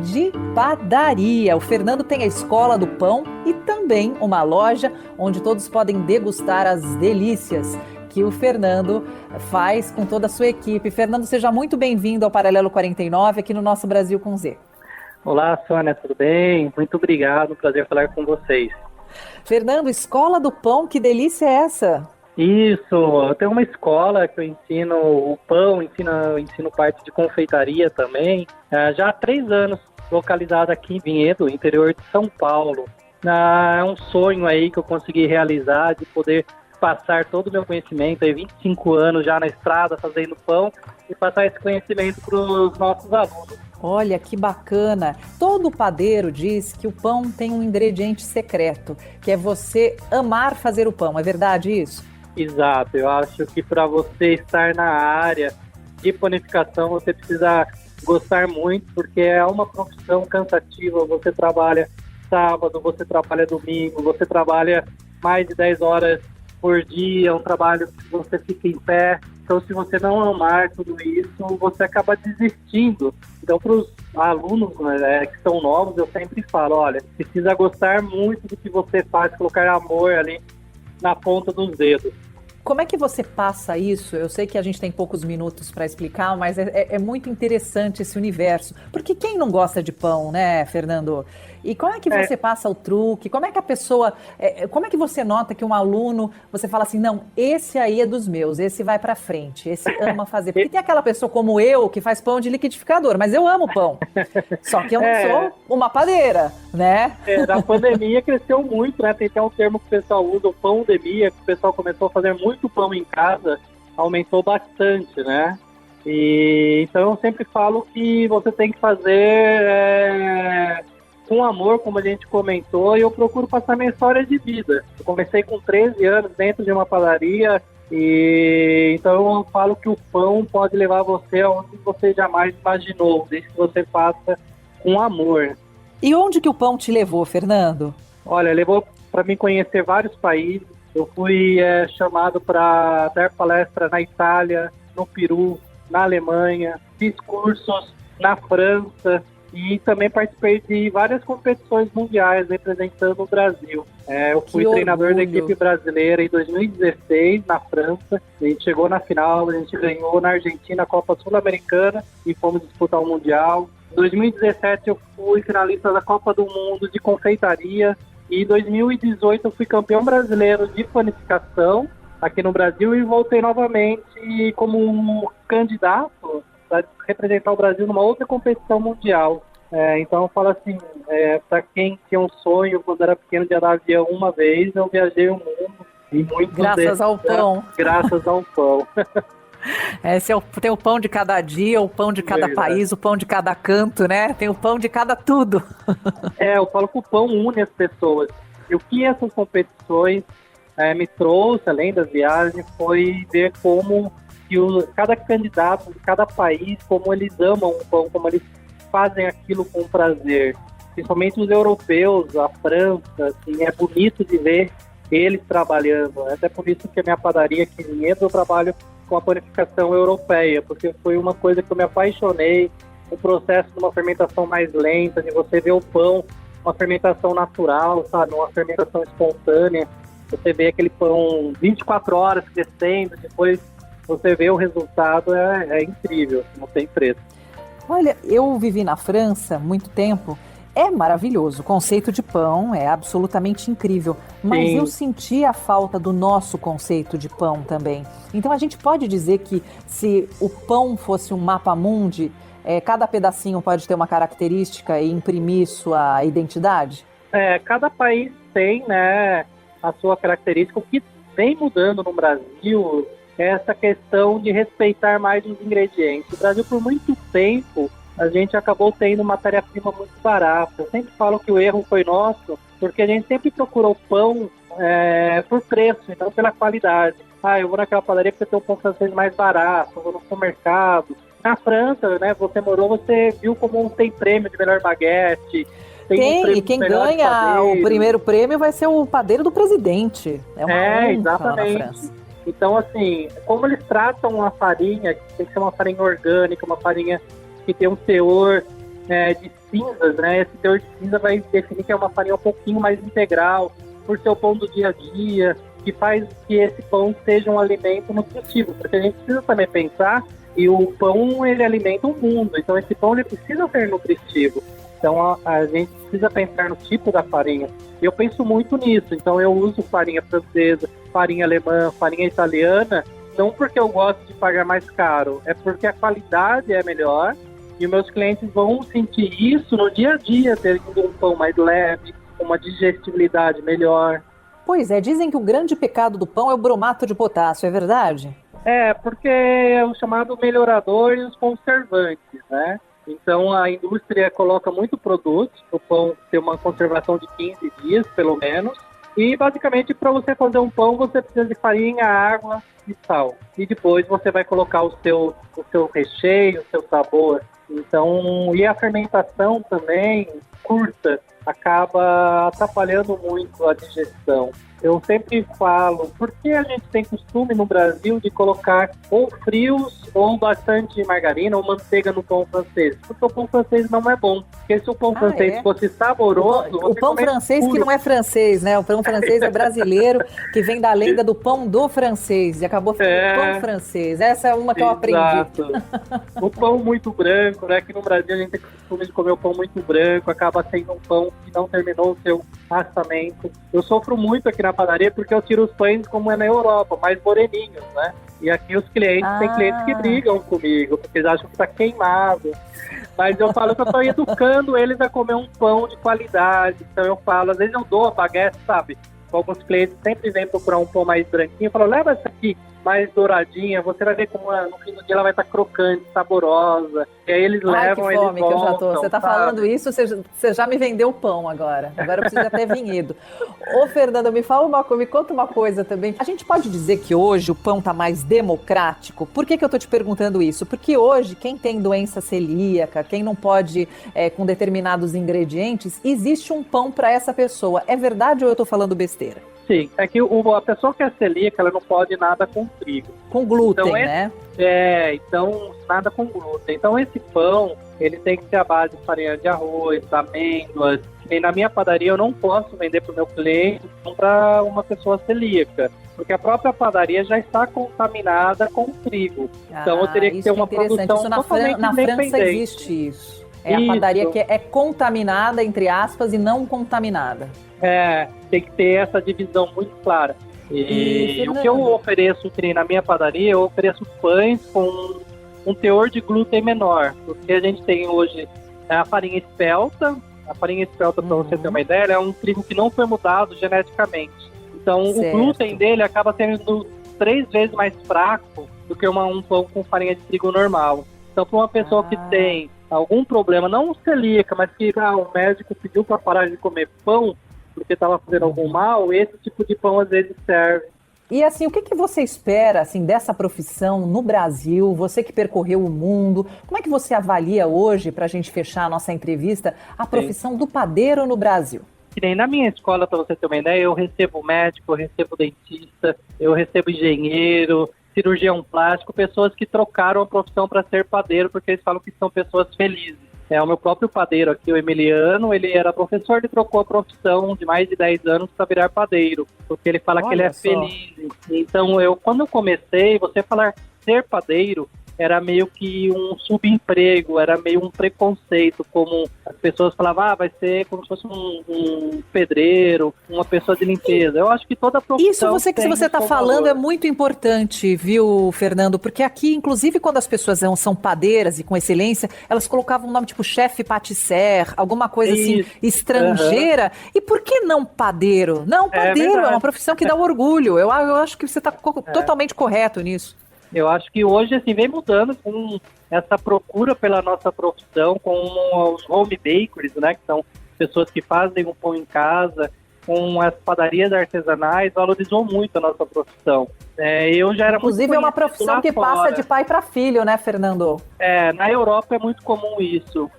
de padaria. O Fernando tem a Escola do Pão e também uma loja onde todos podem degustar as delícias que o Fernando faz com toda a sua equipe. Fernando, seja muito bem-vindo ao Paralelo 49 aqui no nosso Brasil com Z. Olá, Sônia, tudo bem? Muito obrigado, prazer falar com vocês. Fernando, Escola do Pão, que delícia é essa? Isso, eu tenho uma escola que eu ensino o pão, ensino parte de confeitaria também, já há 3 anos, localizada aqui em Vinhedo, interior de São Paulo. É um sonho aí que eu consegui realizar, de poder passar todo o meu conhecimento, aí 25 anos já na estrada fazendo pão, e passar esse conhecimento para os nossos alunos. Olha, que bacana! Todo padeiro diz que o pão tem um ingrediente secreto, que é você amar fazer o pão. É verdade isso? Exato. Eu acho que para você estar na área de panificação, você precisa gostar muito, porque é uma profissão cansativa. Você trabalha sábado, você trabalha domingo, você trabalha mais de 10 horas por dia, é um trabalho que você fica em pé. Então, se você não amar tudo isso, você acaba desistindo. Então, para os alunos que são novos, eu sempre falo, olha, precisa gostar muito do que você faz, colocar amor ali na ponta dos dedos. Como é que você passa isso? Eu sei que a gente tem poucos minutos para explicar, mas é muito interessante esse universo. Porque quem não gosta de pão, né, Fernando? E como é que você passa o truque? Como é que a pessoa... como é que você nota que um aluno, você fala assim, não, esse aí é dos meus, esse vai para frente, esse ama fazer. Porque tem aquela pessoa como eu, que faz pão de liquidificador, mas eu amo pão. Só que eu não sou uma padeira, né? Na pandemia cresceu muito, né? Tem até um termo que o pessoal usa, o pão-demia, que o pessoal começou a fazer muito pão em casa, aumentou bastante, né? E então eu sempre falo que você tem que fazer com amor, como a gente comentou, e eu procuro passar minha história de vida. Eu comecei com 13 anos dentro de uma padaria, e então eu falo que o pão pode levar você aonde você jamais imaginou, desde que você faça com amor. E onde que o pão te levou, Fernando? Olha, levou para mim conhecer vários países. Eu fui chamado para dar palestra na Itália, no Peru, na Alemanha, fiz cursos na França e também participei de várias competições mundiais representando o Brasil. Eu fui treinador da equipe brasileira em 2016 na França. A gente chegou na final, a gente ganhou na Argentina a Copa Sul-Americana e fomos disputar o Mundial. Em 2017 eu fui finalista da Copa do Mundo de confeitaria. E em 2018 eu fui campeão brasileiro de panificação aqui no Brasil e voltei novamente como candidato para representar o Brasil numa outra competição mundial. Então eu falo assim, para quem tinha um sonho quando era pequeno de andar avião uma vez, eu viajei o mundo e muito graças ao pão. Graças ao pão. Tem o pão de cada dia, o pão de cada país, o pão de cada canto, né? Tem o pão de cada tudo. Eu falo que o pão une as pessoas. E o que essas competições me trouxe, além das viagens, foi ver como que cada candidato de cada país, como eles amam o pão, como eles fazem aquilo com prazer. Principalmente os europeus, a França, assim, é bonito de ver eles trabalhando. Até por isso que a minha padaria aqui em Vinhedo, eu trabalho com a panificação europeia, porque foi uma coisa que eu me apaixonei, o processo de uma fermentação mais lenta, de você ver o pão, uma fermentação natural, sabe, uma fermentação espontânea, você vê aquele pão 24 horas crescendo, depois você vê o resultado, é incrível, não tem preço. Olha, eu vivi na França muito tempo, É maravilhoso, o conceito de pão é absolutamente incrível, mas Sim. eu senti a falta do nosso conceito de pão também. Então a gente pode dizer que se o pão fosse um mapa mundi, cada pedacinho pode ter uma característica e imprimir sua identidade? Cada país tem, né, a sua característica. O que vem mudando no Brasil é essa questão de respeitar mais os ingredientes. O Brasil, por muito tempo, a gente acabou tendo matéria-prima muito barata. Eu sempre falo que o erro foi nosso, porque a gente sempre procurou pão por preço, então pela qualidade. Eu vou naquela padaria porque tem um pão francês mais barato, eu vou no supermercado. Na França, né, você morou, você viu como tem prêmio de melhor baguete. E quem ganha o primeiro prêmio vai ser o padeiro do presidente. É uma honra exatamente. Na França. Então, assim, como eles tratam a farinha, que tem que ser uma farinha orgânica, uma farinha que tem um teor de cinzas, né? Esse teor de cinza vai definir que é uma farinha um pouquinho mais integral, por ser o pão do dia a dia, que faz que esse pão seja um alimento nutritivo, porque a gente precisa também pensar que o pão, ele alimenta o mundo, então esse pão, ele precisa ser nutritivo. Então a gente precisa pensar no tipo da farinha. E eu penso muito nisso, então eu uso farinha francesa, farinha alemã, farinha italiana, não porque eu gosto de pagar mais caro, é porque a qualidade é melhor e os meus clientes vão sentir isso no dia a dia, tendo um pão mais leve, uma digestibilidade melhor. Pois é, dizem que o grande pecado do pão é o bromato de potássio, é verdade? Porque é o chamado melhorador e os conservantes, né? Então a indústria coloca muito produto, o pão tem uma conservação de 15 dias, pelo menos, e basicamente para você fazer um pão você precisa de farinha, água e sal. E depois você vai colocar o seu recheio, o seu sabor. Então, e a fermentação também curta acaba atrapalhando muito a digestão. Eu sempre falo, por que a gente tem costume no Brasil de colocar ou frios ou bastante margarina ou manteiga no pão francês? Porque o pão francês não é bom. Porque se o pão francês fosse saboroso... O pão francês puro. Que não é francês, né? O pão francês é brasileiro, que vem da lenda do pão do francês. E acabou ficando pão francês. Essa é uma que eu aprendi. O pão muito branco, né? Aqui no Brasil a gente tem costume de comer o pão muito branco, acaba sendo um pão que não terminou o seu assamento. Eu sofro muito aqui na padaria porque eu tiro os pães como é na Europa, mais moreninhos, né? E aqui os clientes, tem clientes que brigam comigo, porque eles acham que está queimado. Mas eu falo que eu estou educando eles a comer um pão de qualidade. Então eu falo, às vezes eu dou a baguete, sabe? Alguns clientes sempre vêm procurar um pão mais branquinho, eu falo, leva essa aqui mais douradinha, você vai ver como no fim do dia ela vai estar crocante, saborosa. E aí eles levam, eles voltam. Que eu já tô. Você tá falando isso, você já me vendeu o pão agora. Agora eu preciso até vinhedo. Ô, Fernanda, me conta uma coisa também. A gente pode dizer que hoje o pão tá mais democrático? Por que eu tô te perguntando isso? Porque hoje, quem tem doença celíaca, quem não pode com determinados ingredientes, existe um pão para essa pessoa. É verdade ou eu tô falando besteira? Sim, é que a pessoa que é celíaca, ela não pode nada com trigo. Com glúten, então, né? Então nada com glúten. Então esse pão, ele tem que ser a base de farinha de arroz, amêndoas. E na minha padaria eu não posso vender para o meu cliente para uma pessoa celíaca, porque a própria padaria já está contaminada com trigo. Então eu teria que ter uma produção isso totalmente na independente. França existe isso. A padaria que é contaminada, entre aspas, e não contaminada. Tem que ter essa divisão muito clara. E o que eu ofereço na minha padaria, eu ofereço pães com um teor de glúten menor, porque a gente tem hoje a farinha espelta. A farinha espelta, para você ter uma ideia, é um trigo que não foi mudado geneticamente. Então, o glúten dele acaba sendo 3 vezes mais fraco do que um pão com farinha de trigo normal. Então, para uma pessoa que tem algum problema, não celíaca, mas que o médico pediu para parar de comer pão porque estava fazendo algum mal, esse tipo de pão às vezes serve. E assim, o que você espera assim, dessa profissão no Brasil? Você que percorreu o mundo, como é que você avalia hoje, para a gente fechar a nossa entrevista, a profissão do padeiro no Brasil? Que nem na minha escola, para você ter uma ideia, eu recebo médico, eu recebo dentista, eu recebo engenheiro, cirurgião plástico, pessoas que trocaram a profissão para ser padeiro, porque eles falam que são pessoas felizes. O meu próprio padeiro aqui, o Emiliano, ele era professor, ele trocou a profissão de mais de 10 anos para virar padeiro, porque ele fala que ele é feliz. Então, quando eu comecei, você falar ser padeiro era meio que um subemprego, era meio um preconceito, como as pessoas falavam, vai ser como se fosse um pedreiro, uma pessoa de limpeza. Eu acho que toda profissão... Isso que você está falando é muito importante, viu, Fernando? Porque aqui, inclusive, quando as pessoas são padeiras e com excelência, elas colocavam um nome tipo chefe pâtissier, alguma coisa assim, estrangeira. E por que não padeiro? Não, padeiro é uma profissão que dá orgulho. Eu acho que você está totalmente correto nisso. Eu acho que hoje, assim, vem mudando com essa procura pela nossa profissão, com os home bakers, né, que são pessoas que fazem um pão em casa, com as padarias artesanais, valorizou muito a nossa profissão. Eu já era Inclusive, é uma profissão que passa de pai para filho, né, Fernando? Na Europa é muito comum isso.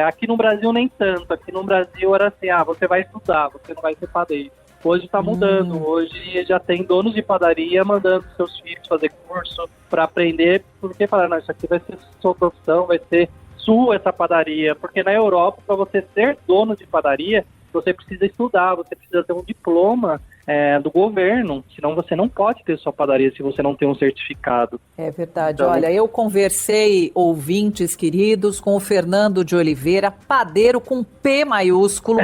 Aqui no Brasil nem tanto. Aqui no Brasil era assim, você vai estudar, você não vai ser padeiro. Hoje está mudando, hoje já tem donos de padaria mandando seus filhos fazer curso para aprender, porque falaram, não, isso aqui vai ser sua profissão, vai ser sua essa padaria, porque na Europa, para você ser dono de padaria, você precisa estudar, você precisa ter um diploma do governo, senão você não pode ter sua padaria se você não tem um certificado. É verdade. Então, olha, eu conversei, ouvintes queridos, com o Fernando de Oliveira, padeiro com P maiúsculo,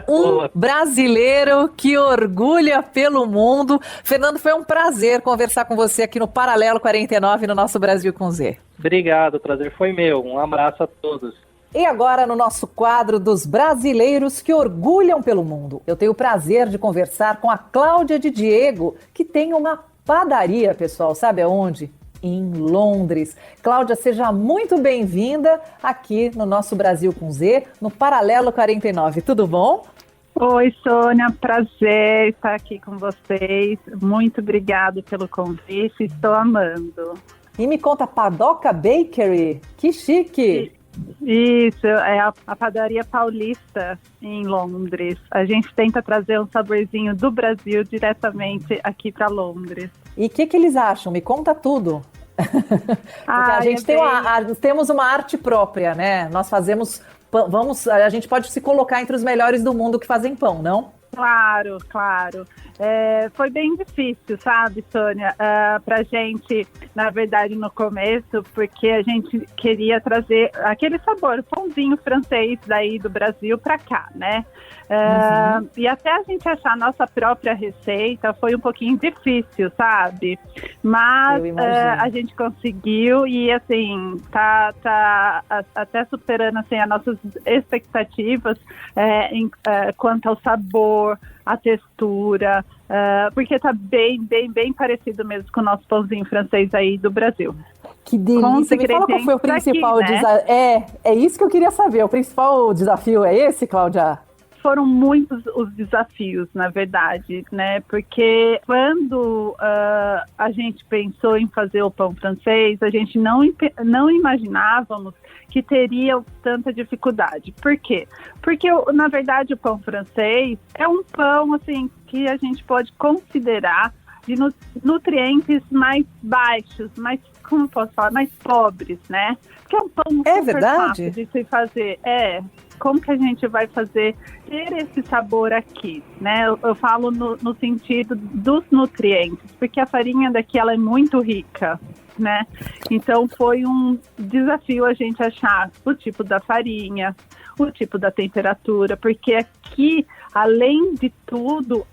um brasileiro que orgulha pelo mundo. Fernando, foi um prazer conversar com você aqui no Paralelo 49, no nosso Brasil com Z. Obrigado, o prazer foi meu. Um abraço a todos. E agora, no nosso quadro dos brasileiros que orgulham pelo mundo, eu tenho o prazer de conversar com a Cláudia de Diego, que tem uma padaria, pessoal, sabe aonde? Em Londres. Cláudia, seja muito bem-vinda aqui no nosso Brasil com Z, no Paralelo 49. Tudo bom? Oi, Sônia, prazer estar aqui com vocês. Muito obrigado pelo convite, estou amando. E me conta, Padoca Bakery, que chique! Isso, é a padaria paulista em Londres. A gente tenta trazer um saborzinho do Brasil diretamente aqui para Londres. E o que eles acham? Me conta tudo. Porque a gente temos uma arte própria, né? Nós fazemos pão, a gente pode se colocar entre os melhores do mundo que fazem pão, não? Claro, claro. Foi bem difícil, sabe, Sônia, pra gente, na verdade, no começo, porque a gente queria trazer aquele sabor, o pãozinho francês daí do Brasil pra cá, né? E até a gente achar a nossa própria receita foi um pouquinho difícil, sabe? Mas a gente conseguiu e, assim, tá até superando, assim, as nossas expectativas quanto ao sabor, a textura, porque tá bem parecido mesmo com o nosso pãozinho francês aí do Brasil. Que delícia! Me fala qual foi o principal desafio. É isso que eu queria saber. O principal desafio é esse, Cláudia? Foram muitos os desafios, na verdade, né? Porque quando a gente pensou em fazer o pão francês, a gente não imaginávamos que teria tanta dificuldade. Por quê? Porque, na verdade, o pão francês é um pão, assim, que a gente pode considerar de nutrientes mais baixos, mais, como posso falar, mais pobres, né? Porque é um pão super fácil de se fazer. Como que a gente vai fazer ter esse sabor aqui, né? Eu falo no sentido dos nutrientes, porque a farinha daqui ela é muito rica, né? Então foi um desafio a gente achar o tipo da farinha, o tipo da temperatura, porque aqui, além de tudo,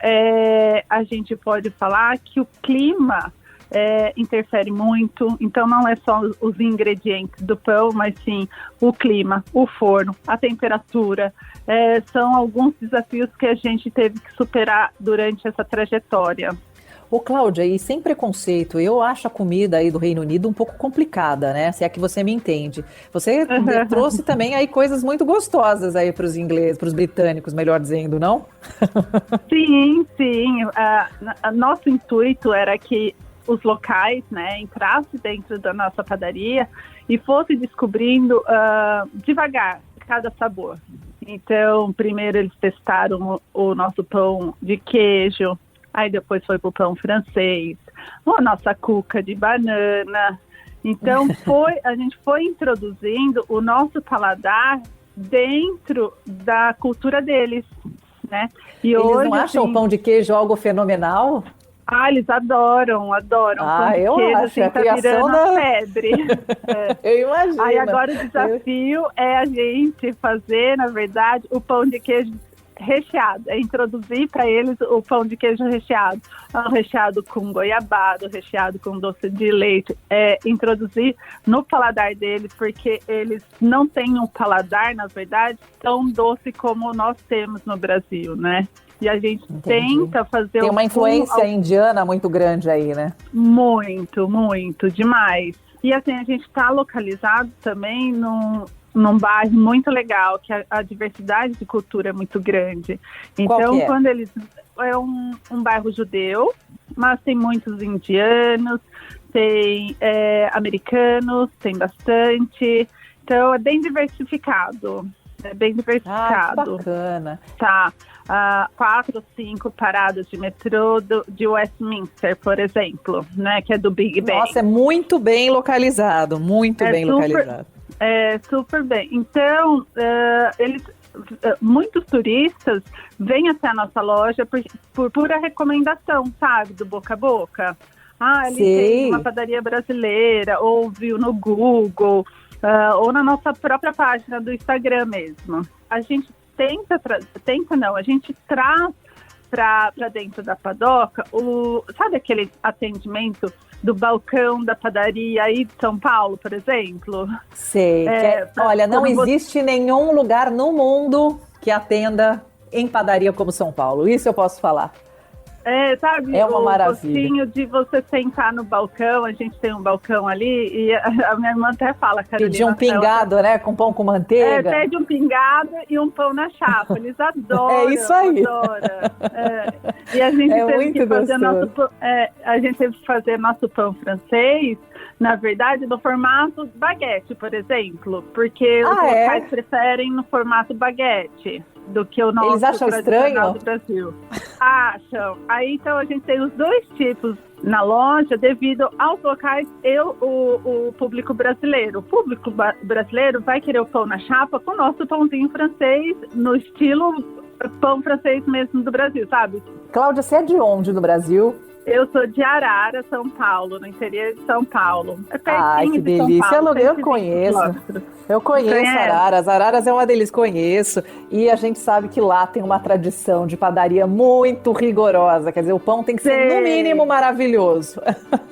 a gente pode falar que o clima interfere muito, então não é só os ingredientes do pão, mas sim o clima, o forno, a temperatura, são alguns desafios que a gente teve que superar durante essa trajetória. Ô, Cláudia, e sem preconceito, eu acho a comida aí do Reino Unido um pouco complicada, né? Se é que você me entende. Você trouxe também aí coisas muito gostosas aí para os ingleses, para os britânicos, melhor dizendo, não? Sim. Nosso intuito era que os locais, né, entrassem dentro da nossa padaria e fossem descobrindo devagar cada sabor. Então, primeiro eles testaram o nosso pão de queijo, aí depois foi pro pão francês, a nossa cuca de banana. Então, a gente foi introduzindo o nosso paladar dentro da cultura deles, né? E eles hoje, não acham assim, o pão de queijo algo fenomenal? Eles adoram. Eu queijo, acho, assim, a tá criação virando a febre. Eu imagino. Aí agora o desafio é a gente fazer, na verdade, o pão de queijo recheado, é introduzir para eles o pão de queijo recheado, recheado com goiabada, recheado com doce de leite, introduzir no paladar deles, porque eles não têm um paladar, na verdade, tão doce como nós temos no Brasil, né? E a gente tenta fazer... Tem uma influência indiana muito grande aí, né? Muito, demais. E assim, a gente está localizado também num bairro muito legal, que a diversidade de cultura é muito grande. Então, quando eles... É um bairro judeu, mas tem muitos indianos, tem americanos, tem bastante. Então, é bem diversificado. Que bacana. Tá. 4 ou 5 paradas de metrô de Westminster, por exemplo, né? Que é do Big Ben. Nossa, é muito bem localizado, localizado. É, super bem. Então, muitos turistas vêm até a nossa loja por pura recomendação, sabe? Do boca a boca. Ali tem uma padaria brasileira, ou viu no Google, ou na nossa própria página do Instagram mesmo. A gente a gente traz para dentro da padoca sabe aquele atendimento do balcão da padaria aí de São Paulo, por exemplo? Sei. Olha, não existe nenhum lugar no mundo que atenda em padaria como São Paulo. Isso eu posso falar. Sabe, é uma maravilha. O gostinho de você sentar no balcão, a gente tem um balcão ali, e a minha irmã até fala, Carolina... Pedir um pingado, né, com pão com manteiga. Pede um pingado e um pão na chapa, eles adoram. É isso aí. E a gente teve que fazer a gente teve que fazer nosso pão francês, na verdade, no formato baguete, por exemplo, porque os locais preferem no formato baguete do que o nosso. Eles acham estranho? Do Brasil. Acham. Aí, então, a gente tem os dois tipos na loja devido aos locais e o público brasileiro. O público brasileiro vai querer o pão na chapa com o nosso pãozinho francês, no estilo pão francês mesmo do Brasil, sabe? Cláudia, você é de onde no Brasil? Eu sou de Arara, São Paulo, no interior de São Paulo. Ai, que delícia. Eu conheço. Eu conheço Araras. Araras é uma delícia, conheço. E a gente sabe que lá tem uma tradição de padaria muito rigorosa. Quer dizer, o pão tem que ser, no mínimo, maravilhoso.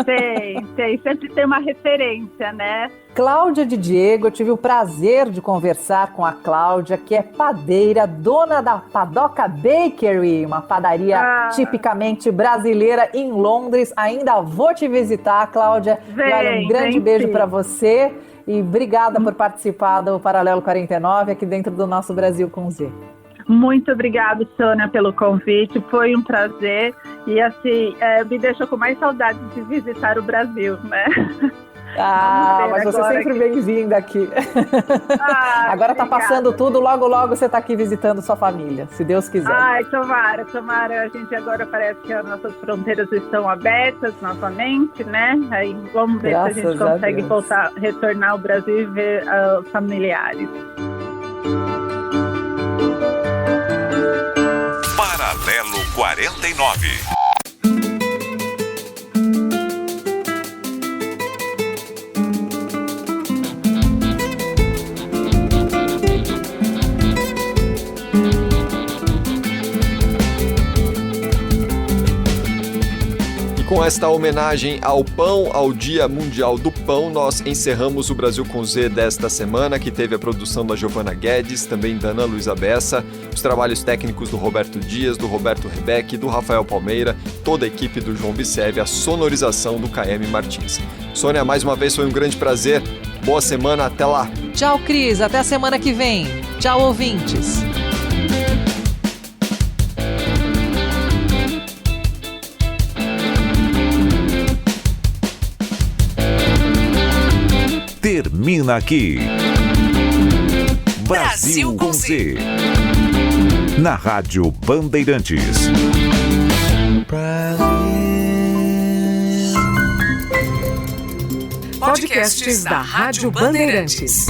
Tem. Sempre tem uma referência, né? Cláudia de Diego, eu tive o prazer de conversar com a Cláudia, que é padeira, dona da Padoca Bakery, uma padaria tipicamente brasileira em Londres. Ainda vou te visitar, Cláudia. Um grande beijo para você e obrigada por participar do Paralelo 49 aqui dentro do nosso Brasil com Z. Muito obrigada, Sônia, pelo convite. Foi um prazer e assim, me deixou com mais saudade de visitar o Brasil, né? Mas você é sempre bem-vinda aqui. Agora tá passando tudo, logo você tá aqui visitando sua família, se Deus quiser. Tomara. A gente agora parece que as nossas fronteiras estão abertas novamente, né? Aí vamos ver se a gente consegue voltar, retornar ao Brasil e ver os familiares. Paralelo 49. Com esta homenagem ao pão, ao Dia Mundial do Pão, nós encerramos o Brasil com Z desta semana, que teve a produção da Giovana Guedes, também da Ana Luísa Bessa, os trabalhos técnicos do Roberto Dias, do Roberto Rebeck, do Rafael Palmeira, toda a equipe do João Biceve, a sonorização do KM Martins. Sônia, mais uma vez foi um grande prazer, boa semana, até lá! Tchau, Cris, até a semana que vem. Tchau, ouvintes! Termina aqui. Brasil com Z. Na Rádio Bandeirantes. Podcasts da Rádio Bandeirantes.